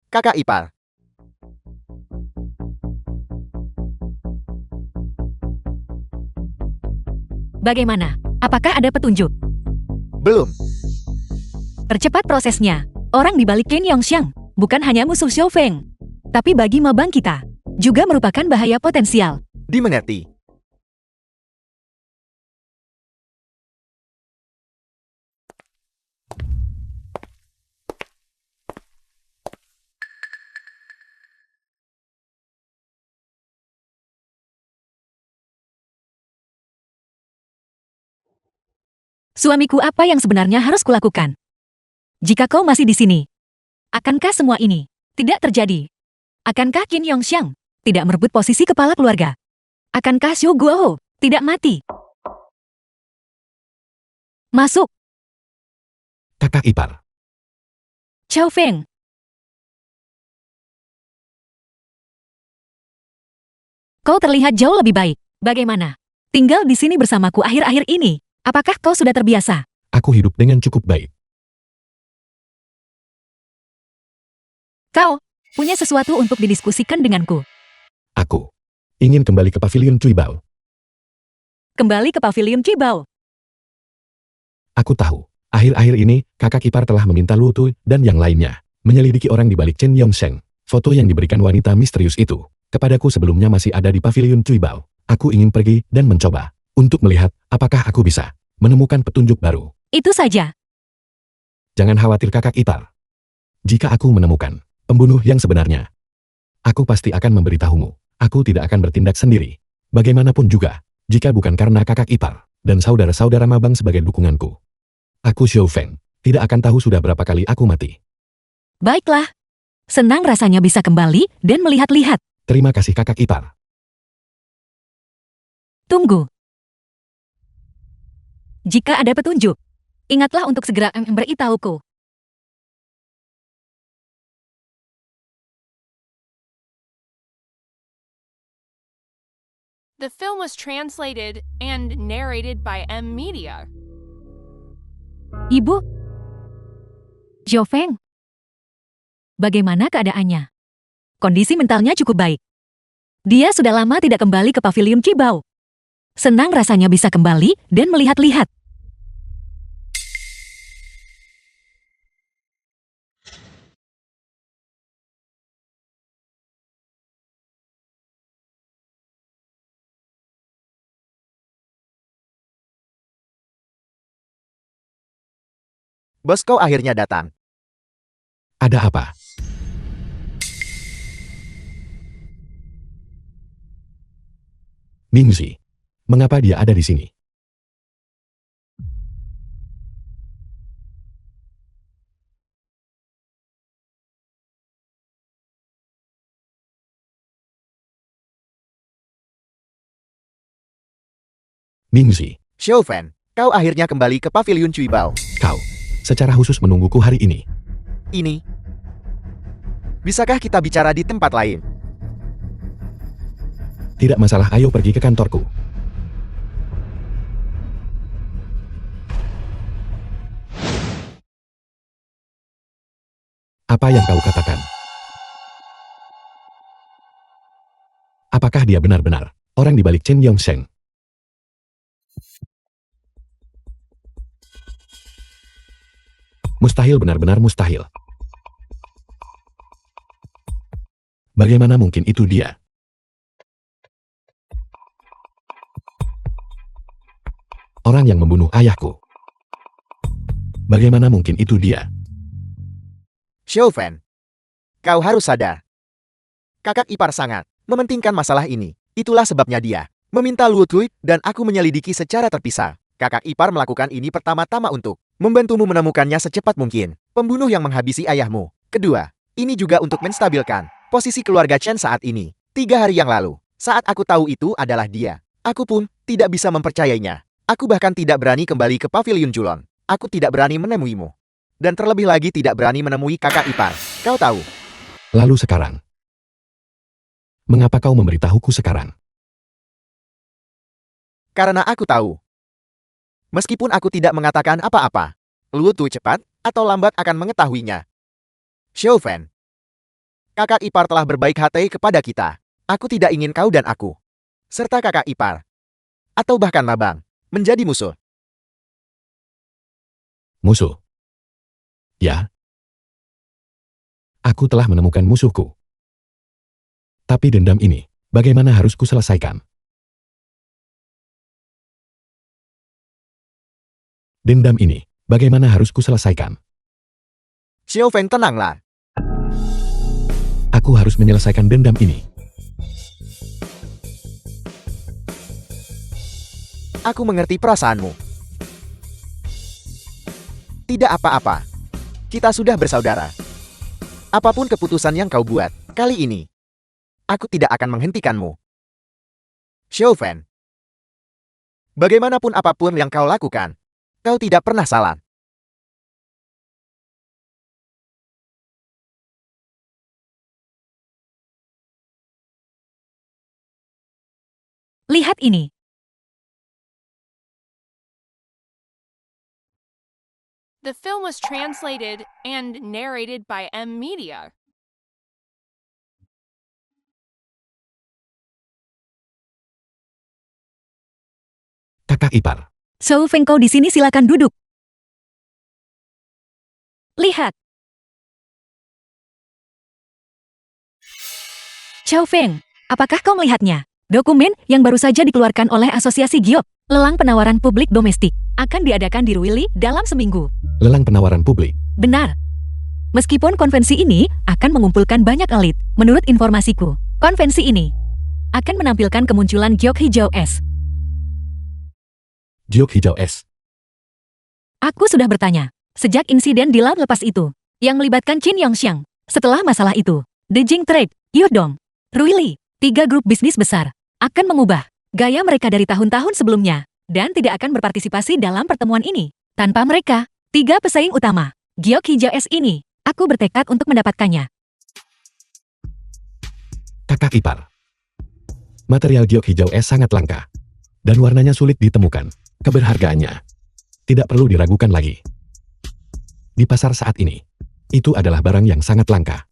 Kakak ipar. Bagaimana? Apakah ada petunjuk? Belum. Percepat prosesnya. Orang di balik Qin Yongxiang bukan hanya musuh Xiao Feng, tapi bagi mabang kita juga merupakan bahaya potensial. Dimengerti. Suamiku, apa yang sebenarnya harus kulakukan? Jika kau masih di sini, akankah semua ini tidak terjadi? Akankah Qin Yongxiang tidak merebut posisi kepala keluarga? Akankah Xu Guohou tidak mati? Masuk, Kakak ipar. Xiao Feng. Kau terlihat jauh lebih baik. Bagaimana? Tinggal di sini bersamaku akhir-akhir ini. Apakah kau sudah terbiasa? Aku hidup dengan cukup baik. Kau punya sesuatu untuk didiskusikan denganku. Aku ingin kembali ke pavilion Cuibao. Kembali ke pavilion Cibao. Aku tahu, akhir-akhir ini, kakak ipar telah meminta Lu Tu dan yang lainnya menyelidiki orang di balik Chen Yongsheng. Foto yang diberikan wanita misterius itu kepadaku sebelumnya masih ada di pavilion Cuibao. Aku ingin pergi dan mencoba untuk melihat apakah aku bisa menemukan petunjuk baru. Itu saja. Jangan khawatir kakak ipar. Jika aku menemukan pembunuh yang sebenarnya, aku pasti akan memberitahumu. Aku tidak akan bertindak sendiri. Bagaimanapun juga, jika bukan karena kakak ipar dan saudara-saudara mabang sebagai dukunganku. Aku Xiao Feng, tidak akan tahu sudah berapa kali aku mati. Baiklah. Senang rasanya bisa kembali dan melihat-lihat. Terima kasih kakak ipar. Tunggu. Jika ada petunjuk, ingatlah untuk segera memberitahuku. The film was translated and narrated by M Media. Ibu? Xiao Feng? Bagaimana keadaannya? Kondisi mentalnya cukup baik. Dia sudah lama tidak kembali ke pavilion Cibao. Senang rasanya bisa kembali dan melihat-lihat. Bos kau akhirnya datang. Ada apa? Mingzi, mengapa dia ada di sini? Mingzi, Xiao Fan, kau akhirnya kembali ke pavilion Cuibao. kau secara khusus menungguku hari ini. Ini. Bisakah kita bicara di tempat lain? Tidak masalah, ayo pergi ke kantorku. Apa yang kau katakan? Apakah dia benar-benar orang di balik Chen Yongsheng? Mustahil, benar-benar mustahil. Bagaimana mungkin itu dia? Orang yang membunuh ayahku. Bagaimana mungkin itu dia? Xiaofan, kau harus sadar. Kakak ipar sangat mementingkan masalah ini. Itulah sebabnya dia meminta Luo Tui dan aku menyelidiki secara terpisah. Kakak ipar melakukan ini pertama-tama untuk membantumu menemukannya secepat mungkin. Pembunuh yang menghabisi ayahmu. Kedua, ini juga untuk menstabilkan posisi keluarga Chen saat ini. 3 hari yang lalu, saat aku tahu itu adalah dia, aku pun tidak bisa mempercayainya. Aku bahkan tidak berani kembali ke Pavilion Julon. Aku tidak berani menemuimu. Dan terlebih lagi tidak berani menemui kakak ipar. Kau tahu. Lalu sekarang, mengapa kau memberitahuku sekarang? Karena aku tahu. Meskipun aku tidak mengatakan apa-apa, Luo Tui cepat atau lambat akan mengetahuinya. Xiaofan, kakak ipar telah berbaik hati kepada kita. Aku tidak ingin kau dan aku, serta kakak ipar, atau bahkan Mabang, menjadi musuh. Musuh? Ya. Aku telah menemukan musuhku. Tapi dendam ini, bagaimana harus kuselesaikan? Dendam ini, bagaimana harus kuselesaikan? Xiaofan, tenanglah. Aku harus menyelesaikan dendam ini. Aku mengerti perasaanmu. Tidak apa-apa. Kita sudah bersaudara. Apapun keputusan yang kau buat, kali ini, aku tidak akan menghentikanmu. Xiaofan, bagaimanapun apapun yang kau lakukan, kau tidak pernah salah. Lihat ini. The film was translated and narrated by M Media. Kakak ipar. Shou Feng, kau di sini, silakan duduk. Lihat. Xiao Feng, apakah kau melihatnya? Dokumen yang baru saja dikeluarkan oleh Asosiasi Giok, lelang penawaran publik domestik, akan diadakan di Ruili dalam seminggu. Lelang penawaran publik. Benar. Meskipun konvensi ini akan mengumpulkan banyak elit, menurut informasiku, konvensi ini akan menampilkan kemunculan Giok Hijau S. Giok Hijau S. Aku sudah bertanya, sejak insiden di laut lepas itu, yang melibatkan Qin Yongxiang, setelah masalah itu, The Jing Trade, Yudong, Ruili, 3 grup bisnis besar, akan mengubah gaya mereka dari tahun-tahun sebelumnya, dan tidak akan berpartisipasi dalam pertemuan ini. Tanpa mereka, 3 pesaing utama, Giok Hijau S ini, aku bertekad untuk mendapatkannya. Kakak ipar. Material Giok Hijau S sangat langka, dan warnanya sulit ditemukan. Keberhargaannya tidak perlu diragukan lagi. Di pasar saat ini, itu adalah barang yang sangat langka.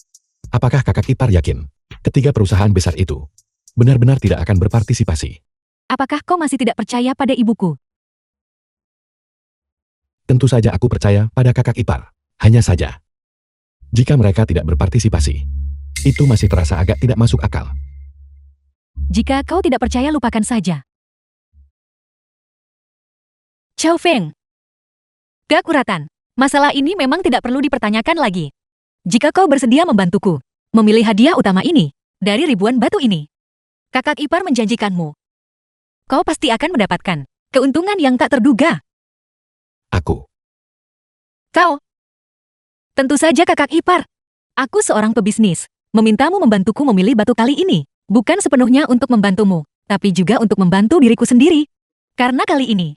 Apakah kakak ipar yakin ketiga perusahaan besar itu benar-benar tidak akan berpartisipasi? Apakah kau masih tidak percaya pada ibuku? Tentu saja aku percaya pada kakak ipar. Hanya saja, jika mereka tidak berpartisipasi, itu masih terasa agak tidak masuk akal. Jika kau tidak percaya, lupakan saja. Xiao Feng. Keakuratan. Masalah ini memang tidak perlu dipertanyakan lagi. Jika kau bersedia membantuku memilih hadiah utama ini dari ribuan batu ini, kakak ipar menjanjikanmu, kau pasti akan mendapatkan keuntungan yang tak terduga. Aku. Kau. Tentu saja kakak ipar. Aku seorang pebisnis, memintamu membantuku memilih batu kali ini, bukan sepenuhnya untuk membantumu, tapi juga untuk membantu diriku sendiri. Karena kali ini,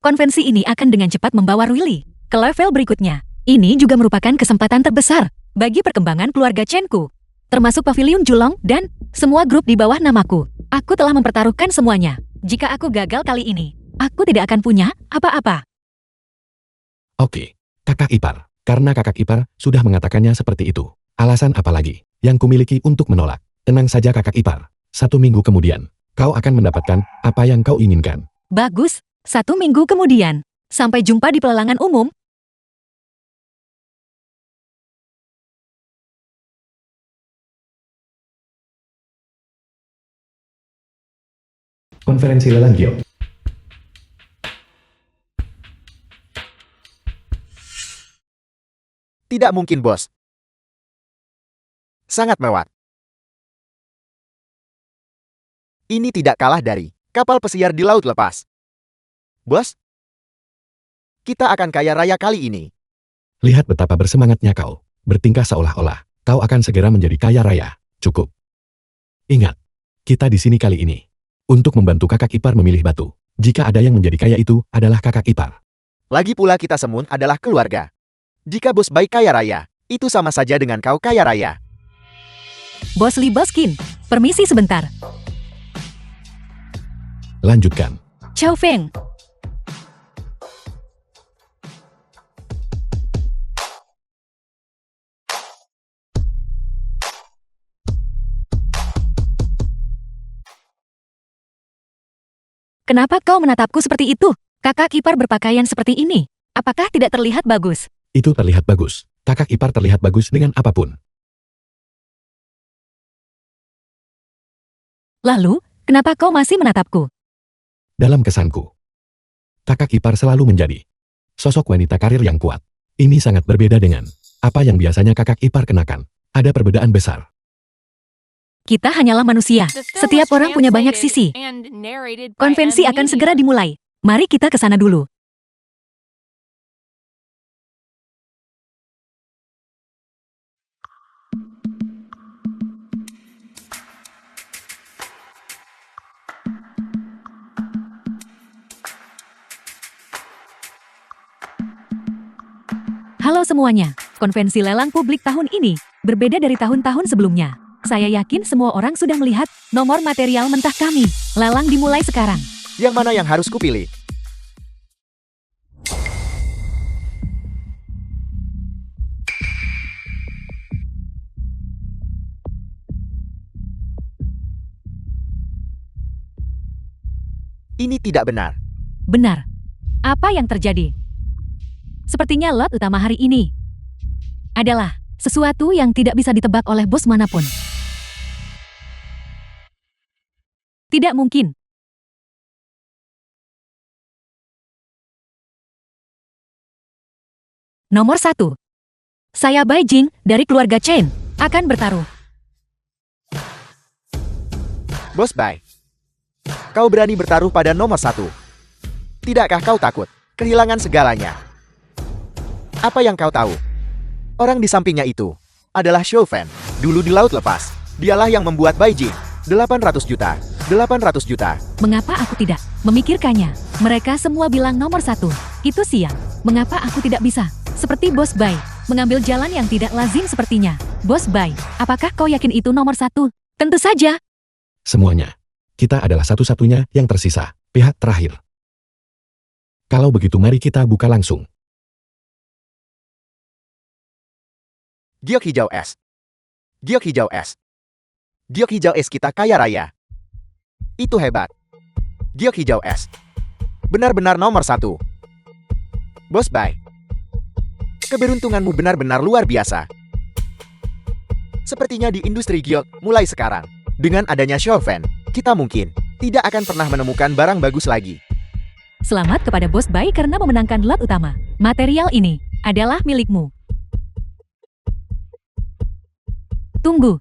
konvensi ini akan dengan cepat membawa Ruili ke level berikutnya. Ini juga merupakan kesempatan terbesar bagi perkembangan keluarga Chenku, termasuk Pavilion Julong dan semua grup di bawah namaku. Aku telah mempertaruhkan semuanya. Jika aku gagal kali ini, aku tidak akan punya apa-apa. Oke, kakak ipar. Karena kakak ipar sudah mengatakannya seperti itu. Alasan apa lagi yang kumiliki untuk menolak? Tenang saja kakak ipar. 1 minggu kemudian, kau akan mendapatkan apa yang kau inginkan. Bagus, 1 minggu kemudian. Sampai jumpa di pelelangan umum. Konferensi lelang giok. Tidak mungkin, bos. Sangat mewah. Ini tidak kalah dari kapal pesiar di laut lepas. Bos, kita akan kaya raya kali ini. Lihat betapa bersemangatnya kau. Bertingkah seolah-olah kau akan segera menjadi kaya raya. Cukup. Ingat, kita di sini kali ini untuk membantu kakak ipar memilih batu. Jika ada yang menjadi kaya itu adalah kakak ipar. Lagi pula kita semua adalah keluarga. Jika bos baik kaya raya, itu sama saja dengan kau kaya raya. Bos Lee Boskin, permisi sebentar. Lanjutkan. Chow Feng. Kenapa kau menatapku seperti itu? Kakak ipar berpakaian seperti ini. Apakah tidak terlihat bagus? Itu terlihat bagus. Kakak ipar terlihat bagus dengan apapun. Lalu, kenapa kau masih menatapku? Dalam kesanku, kakak ipar selalu menjadi sosok wanita karir yang kuat. Ini sangat berbeda dengan apa yang biasanya kakak ipar kenakan. Ada perbedaan besar. Kita hanyalah manusia. The film Setiap was orang punya banyak translated sisi. and narrated by Konvensi M akan Media. segera dimulai. Mari kita ke sana dulu. Halo semuanya, konvensi lelang publik tahun ini berbeda dari tahun-tahun sebelumnya. Saya yakin semua orang sudah melihat nomor material mentah kami. Lelang dimulai sekarang. Yang mana yang harus kupilih? Ini tidak benar. Benar. Apa yang terjadi? Sepertinya lot utama hari ini adalah sesuatu yang tidak bisa ditebak oleh bos manapun. Tidak mungkin. Nomor 1. Saya Bai Jing dari keluarga Chen akan bertaruh. Bos Bai, kau berani bertaruh pada nomor 1. Tidakkah kau takut kehilangan segalanya? Apa yang kau tahu? Orang di sampingnya itu adalah Chauvin, dulu di laut lepas. Dialah yang membuat Bai Jing. 800 juta. 800 juta. Mengapa aku tidak memikirkannya? Mereka semua bilang nomor 1. Itu siang. Mengapa aku tidak bisa? Seperti Bos Bai, mengambil jalan yang tidak lazim sepertinya. Bos Bai, apakah kau yakin itu nomor 1? Tentu saja. Semuanya. Kita adalah satu-satunya yang tersisa. Pihak terakhir. Kalau begitu mari kita buka langsung. Giok hijau es. Giok hijau es. Giok hijau es kita kaya raya. Itu hebat. Giok hijau es. Benar-benar nomor 1. Bos Bai. Keberuntunganmu benar-benar luar biasa. Sepertinya di industri giok mulai sekarang, dengan adanya Chauvin, kita mungkin tidak akan pernah menemukan barang bagus lagi. Selamat kepada Bos Bai karena memenangkan lot utama. Material ini adalah milikmu. Tunggu.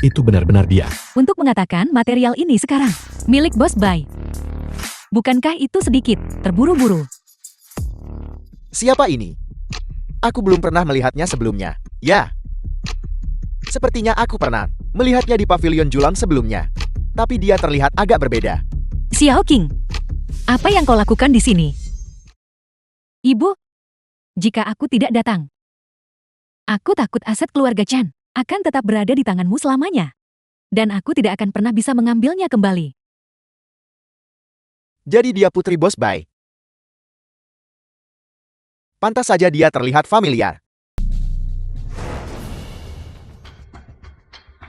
Itu benar-benar dia. Untuk mengatakan material ini sekarang milik Bos Bai. Bukankah itu sedikit terburu-buru? Siapa ini? Aku belum pernah melihatnya sebelumnya. Ya. Sepertinya aku pernah melihatnya di pavilion Julang sebelumnya. Tapi dia terlihat agak berbeda. Xiao King, apa yang kau lakukan di sini? Ibu, jika aku tidak datang, aku takut aset keluarga Chan akan tetap berada di tanganmu selamanya. Dan aku tidak akan pernah bisa mengambilnya kembali. Jadi dia putri Bos Bai. Pantas saja dia terlihat familiar.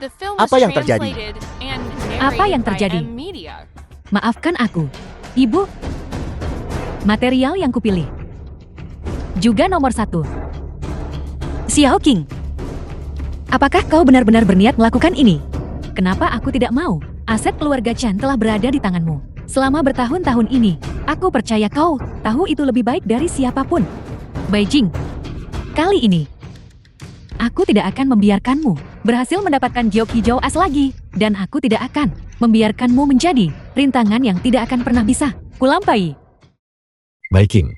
The film was Apa yang terjadi? translated and Apa yang narrated by terjadi? M Media. Maafkan aku, Ibu. Material yang kupilih. Juga nomor 1. Xiao King. Apakah kau benar-benar berniat melakukan ini? Kenapa aku tidak mau? Aset keluarga Chan telah berada di tanganmu selama bertahun-tahun ini. Aku percaya kau tahu itu lebih baik dari siapapun. Beijing, kali ini aku tidak akan membiarkanmu berhasil mendapatkan giok hijau as lagi, dan aku tidak akan membiarkanmu menjadi rintangan yang tidak akan pernah bisa kulampai. Baiking.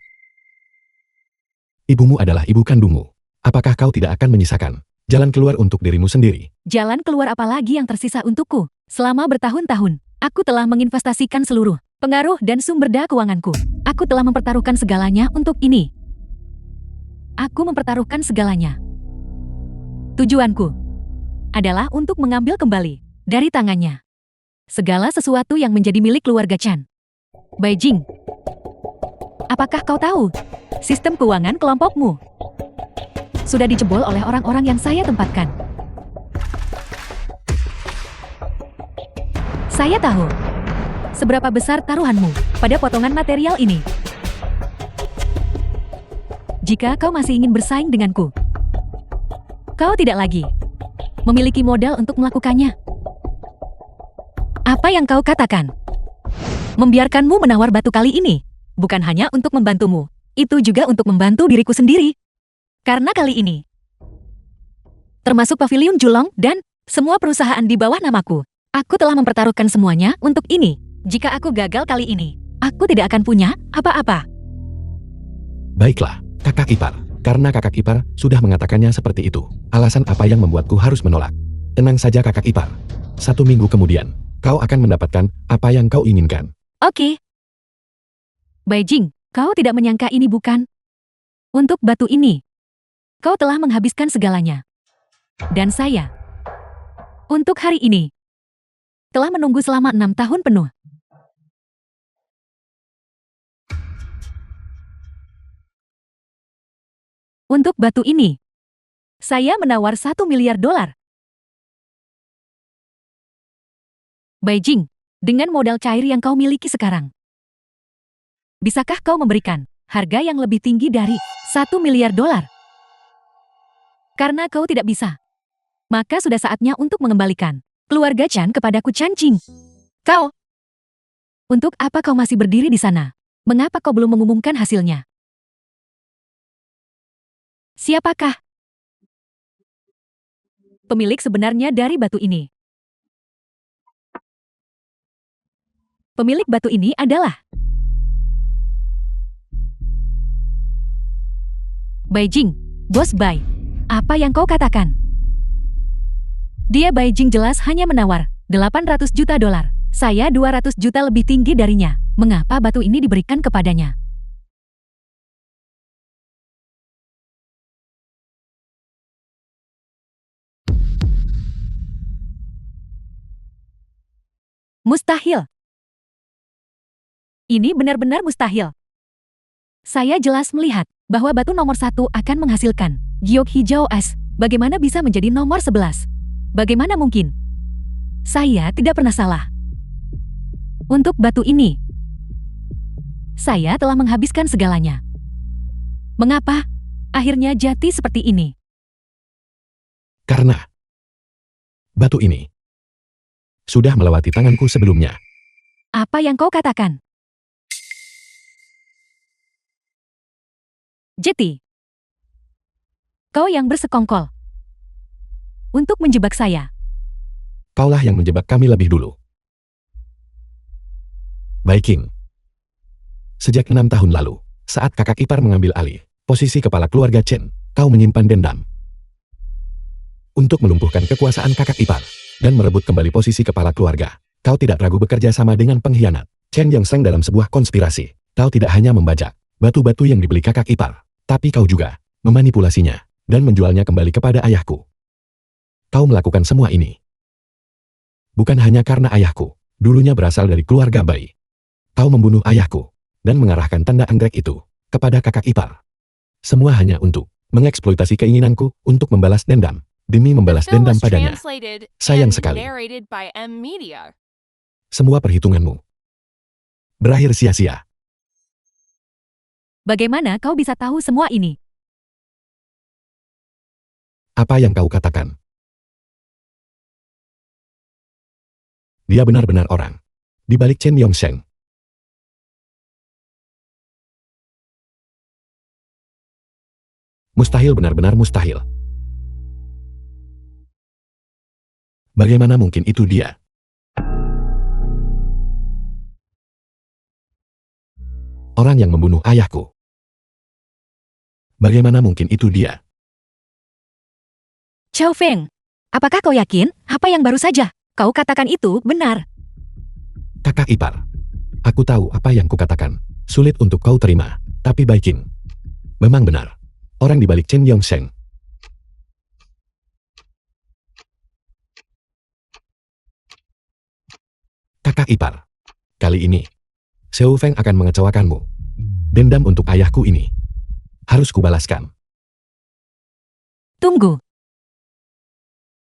Ibumu adalah ibu kandungmu. Apakah kau tidak akan menyisakan jalan keluar untuk dirimu sendiri? Jalan keluar apa lagi yang tersisa untukku? Selama bertahun-tahun, aku telah menginvestasikan seluruh pengaruh dan sumber daya keuanganku. Aku telah mempertaruhkan segalanya untuk ini. Aku mempertaruhkan segalanya. Tujuanku adalah untuk mengambil kembali dari tangannya segala sesuatu yang menjadi milik keluarga Chan. Beijing, apakah kau tahu sistem keuangan kelompokmu sudah dicebol oleh orang-orang yang saya tempatkan? Saya tahu seberapa besar taruhanmu pada potongan material ini. Jika kau masih ingin bersaing denganku, kau tidak lagi memiliki modal untuk melakukannya. Apa yang kau katakan? Membiarkanmu menawar batu kali ini bukan hanya untuk membantumu, itu juga untuk membantu diriku sendiri. Karena kali ini, termasuk Pavilion Julong dan semua perusahaan di bawah namaku, aku telah mempertaruhkan semuanya untuk ini. Jika aku gagal kali ini, aku tidak akan punya apa-apa. Baiklah, kakak ipar. Karena kakak ipar sudah mengatakannya seperti itu. Alasan apa yang membuatku harus menolak? Tenang saja kakak ipar. 1 minggu kemudian, kau akan mendapatkan apa yang kau inginkan. Oke. Beijing, kau tidak menyangka ini bukan? Untuk batu ini, kau telah menghabiskan segalanya. Dan saya, untuk hari ini, telah menunggu selama 6 tahun penuh. Untuk batu ini, saya menawar $1 miliar. Beijing, dengan modal cair yang kau miliki sekarang, bisakah kau memberikan harga yang lebih tinggi dari $1 miliar? Karena kau tidak bisa, maka sudah saatnya untuk mengembalikan keluarga Chan kepadaku Chan Ching. Kau, untuk apa kau masih berdiri di sana? Mengapa kau belum mengumumkan hasilnya? Siapakah pemilik sebenarnya dari batu ini? Pemilik batu ini adalah Beijing, Bos Bai. Apa yang kau katakan? Dia Beijing jelas hanya menawar $800 juta. Saya 200 juta lebih tinggi darinya. Mengapa batu ini diberikan kepadanya? Mustahil. Ini benar-benar mustahil. Saya jelas melihat bahwa batu nomor 1 akan menghasilkan giok hijau es. Bagaimana bisa menjadi nomor 11? Bagaimana mungkin? Saya tidak pernah salah. Untuk batu ini, saya telah menghabiskan segalanya. Mengapa akhirnya jati seperti ini? Karena batu ini sudah melewati tanganku sebelumnya. Apa yang kau katakan? Jeti, kau yang bersekongkol untuk menjebak saya. Kaulah yang menjebak kami lebih dulu. Baiking. Sejak 6 tahun lalu, saat kakak ipar mengambil alih posisi kepala keluarga Chen, kau menyimpan dendam untuk melumpuhkan kekuasaan kakak ipar dan merebut kembali posisi kepala keluarga. Kau tidak ragu bekerja sama dengan pengkhianat Chen Yongseng dalam sebuah konspirasi. Kau tidak hanya membajak Batu-batu yang dibeli kakak ipar. Tapi kau juga memanipulasinya dan menjualnya kembali kepada ayahku. Kau melakukan semua ini. Bukan hanya karena ayahku, dulunya berasal dari keluarga baik. Kau membunuh ayahku dan mengarahkan tanda anggrek itu kepada kakak ipar. Semua hanya untuk mengeksploitasi keinginanku untuk membalas dendam. Demi The membalas film dendam was padanya. translated Sayang and sekali. narrated by M Media. Semua perhitunganmu berakhir sia-sia. Bagaimana kau bisa tahu semua ini? Apa yang kau katakan? Dia benar-benar orang di balik Chen Yongsheng. Mustahil, benar-benar mustahil. Bagaimana mungkin itu dia? Orang yang membunuh ayahku. Bagaimana mungkin itu dia? Xiao Feng, apakah kau yakin apa yang baru saja kau katakan itu benar? Kakak ipar. Aku tahu apa yang kukatakan. Sulit untuk kau terima. Tapi Baiking memang benar. Orang di balik Chen Yongsheng. Kakak ipar. Kali ini, Xiao Feng akan mengecewakanmu. Dendam untuk ayahku ini harus kubalaskan. Tunggu.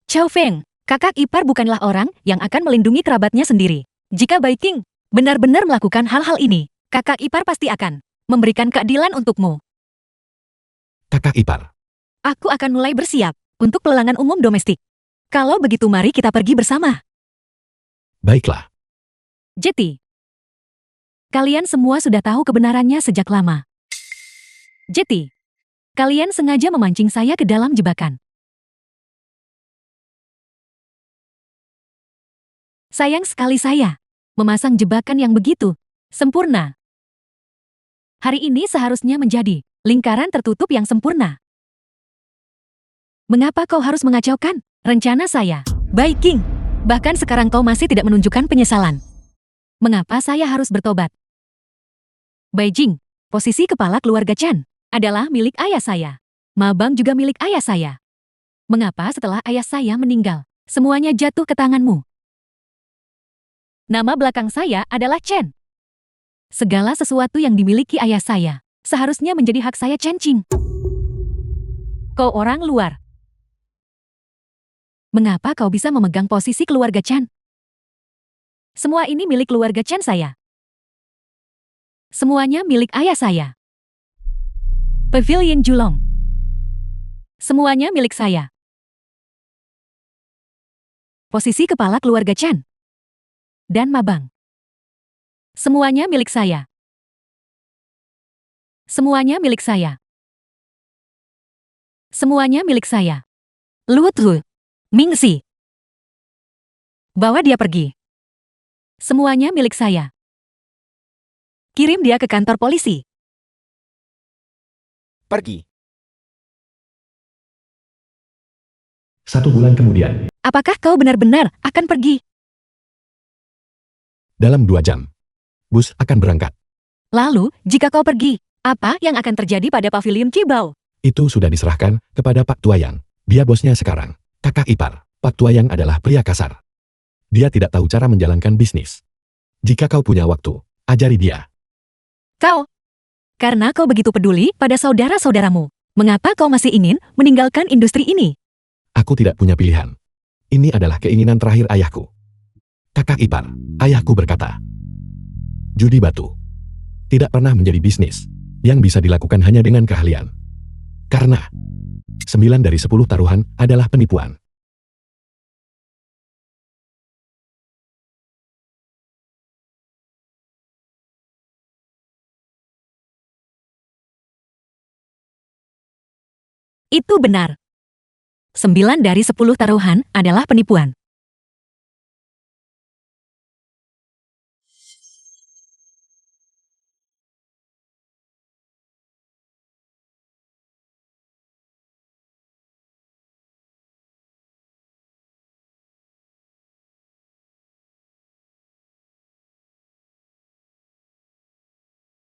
Xiao Feng, kakak ipar bukanlah orang yang akan melindungi kerabatnya sendiri. Jika Baiking benar-benar melakukan hal-hal ini, kakak ipar pasti akan memberikan keadilan untukmu. Kakak ipar. Aku akan mulai bersiap untuk pelelangan umum domestik. Kalau begitu mari kita pergi bersama. Baiklah. Jetty. Kalian semua sudah tahu kebenarannya sejak lama. Jetty. Kalian sengaja memancing saya ke dalam jebakan. Sayang sekali saya memasang jebakan yang begitu sempurna. Hari ini seharusnya menjadi lingkaran tertutup yang sempurna. Mengapa kau harus mengacaukan rencana saya, Baiking? Bahkan sekarang kau masih tidak menunjukkan penyesalan. Mengapa saya harus bertobat? Beijing, posisi kepala keluarga Chan adalah milik ayah saya. Mabang juga milik ayah saya. Mengapa setelah ayah saya meninggal, semuanya jatuh ke tanganmu? Nama belakang saya adalah Chen. Segala sesuatu yang dimiliki ayah saya seharusnya menjadi hak saya, Chen Qing. Kau orang luar. Mengapa kau bisa memegang posisi keluarga Chan? Semua ini milik keluarga Chen saya. Semuanya milik ayah saya. Pavilion Julong. Semuanya milik saya. Posisi kepala keluarga Chan. Dan Mabang. Semuanya milik saya. Semuanya milik saya. Semuanya milik saya. Luo Tu, Mingxi. Bawa dia pergi. Semuanya milik saya. Kirim dia ke kantor polisi. Pergi. 1 bulan kemudian. Apakah kau benar-benar akan pergi? Dalam 2 jam. Bus akan berangkat. Lalu, jika kau pergi, apa yang akan terjadi pada pavilion Cibao? Itu sudah diserahkan kepada Pak Tuayang. Dia bosnya sekarang. Kakak ipar. Pak Tuayang adalah pria kasar. Dia tidak tahu cara menjalankan bisnis. Jika kau punya waktu, ajari dia. Kau. Karena kau begitu peduli pada saudara-saudaramu. Mengapa kau masih ingin meninggalkan industri ini? Aku tidak punya pilihan. Ini adalah keinginan terakhir ayahku. Kakak ipar, ayahku berkata. Judi batu. Tidak pernah menjadi bisnis yang bisa dilakukan hanya dengan keahlian. Karena 9 dari 10 taruhan adalah penipuan. Itu benar. 9 dari 10 taruhan adalah penipuan.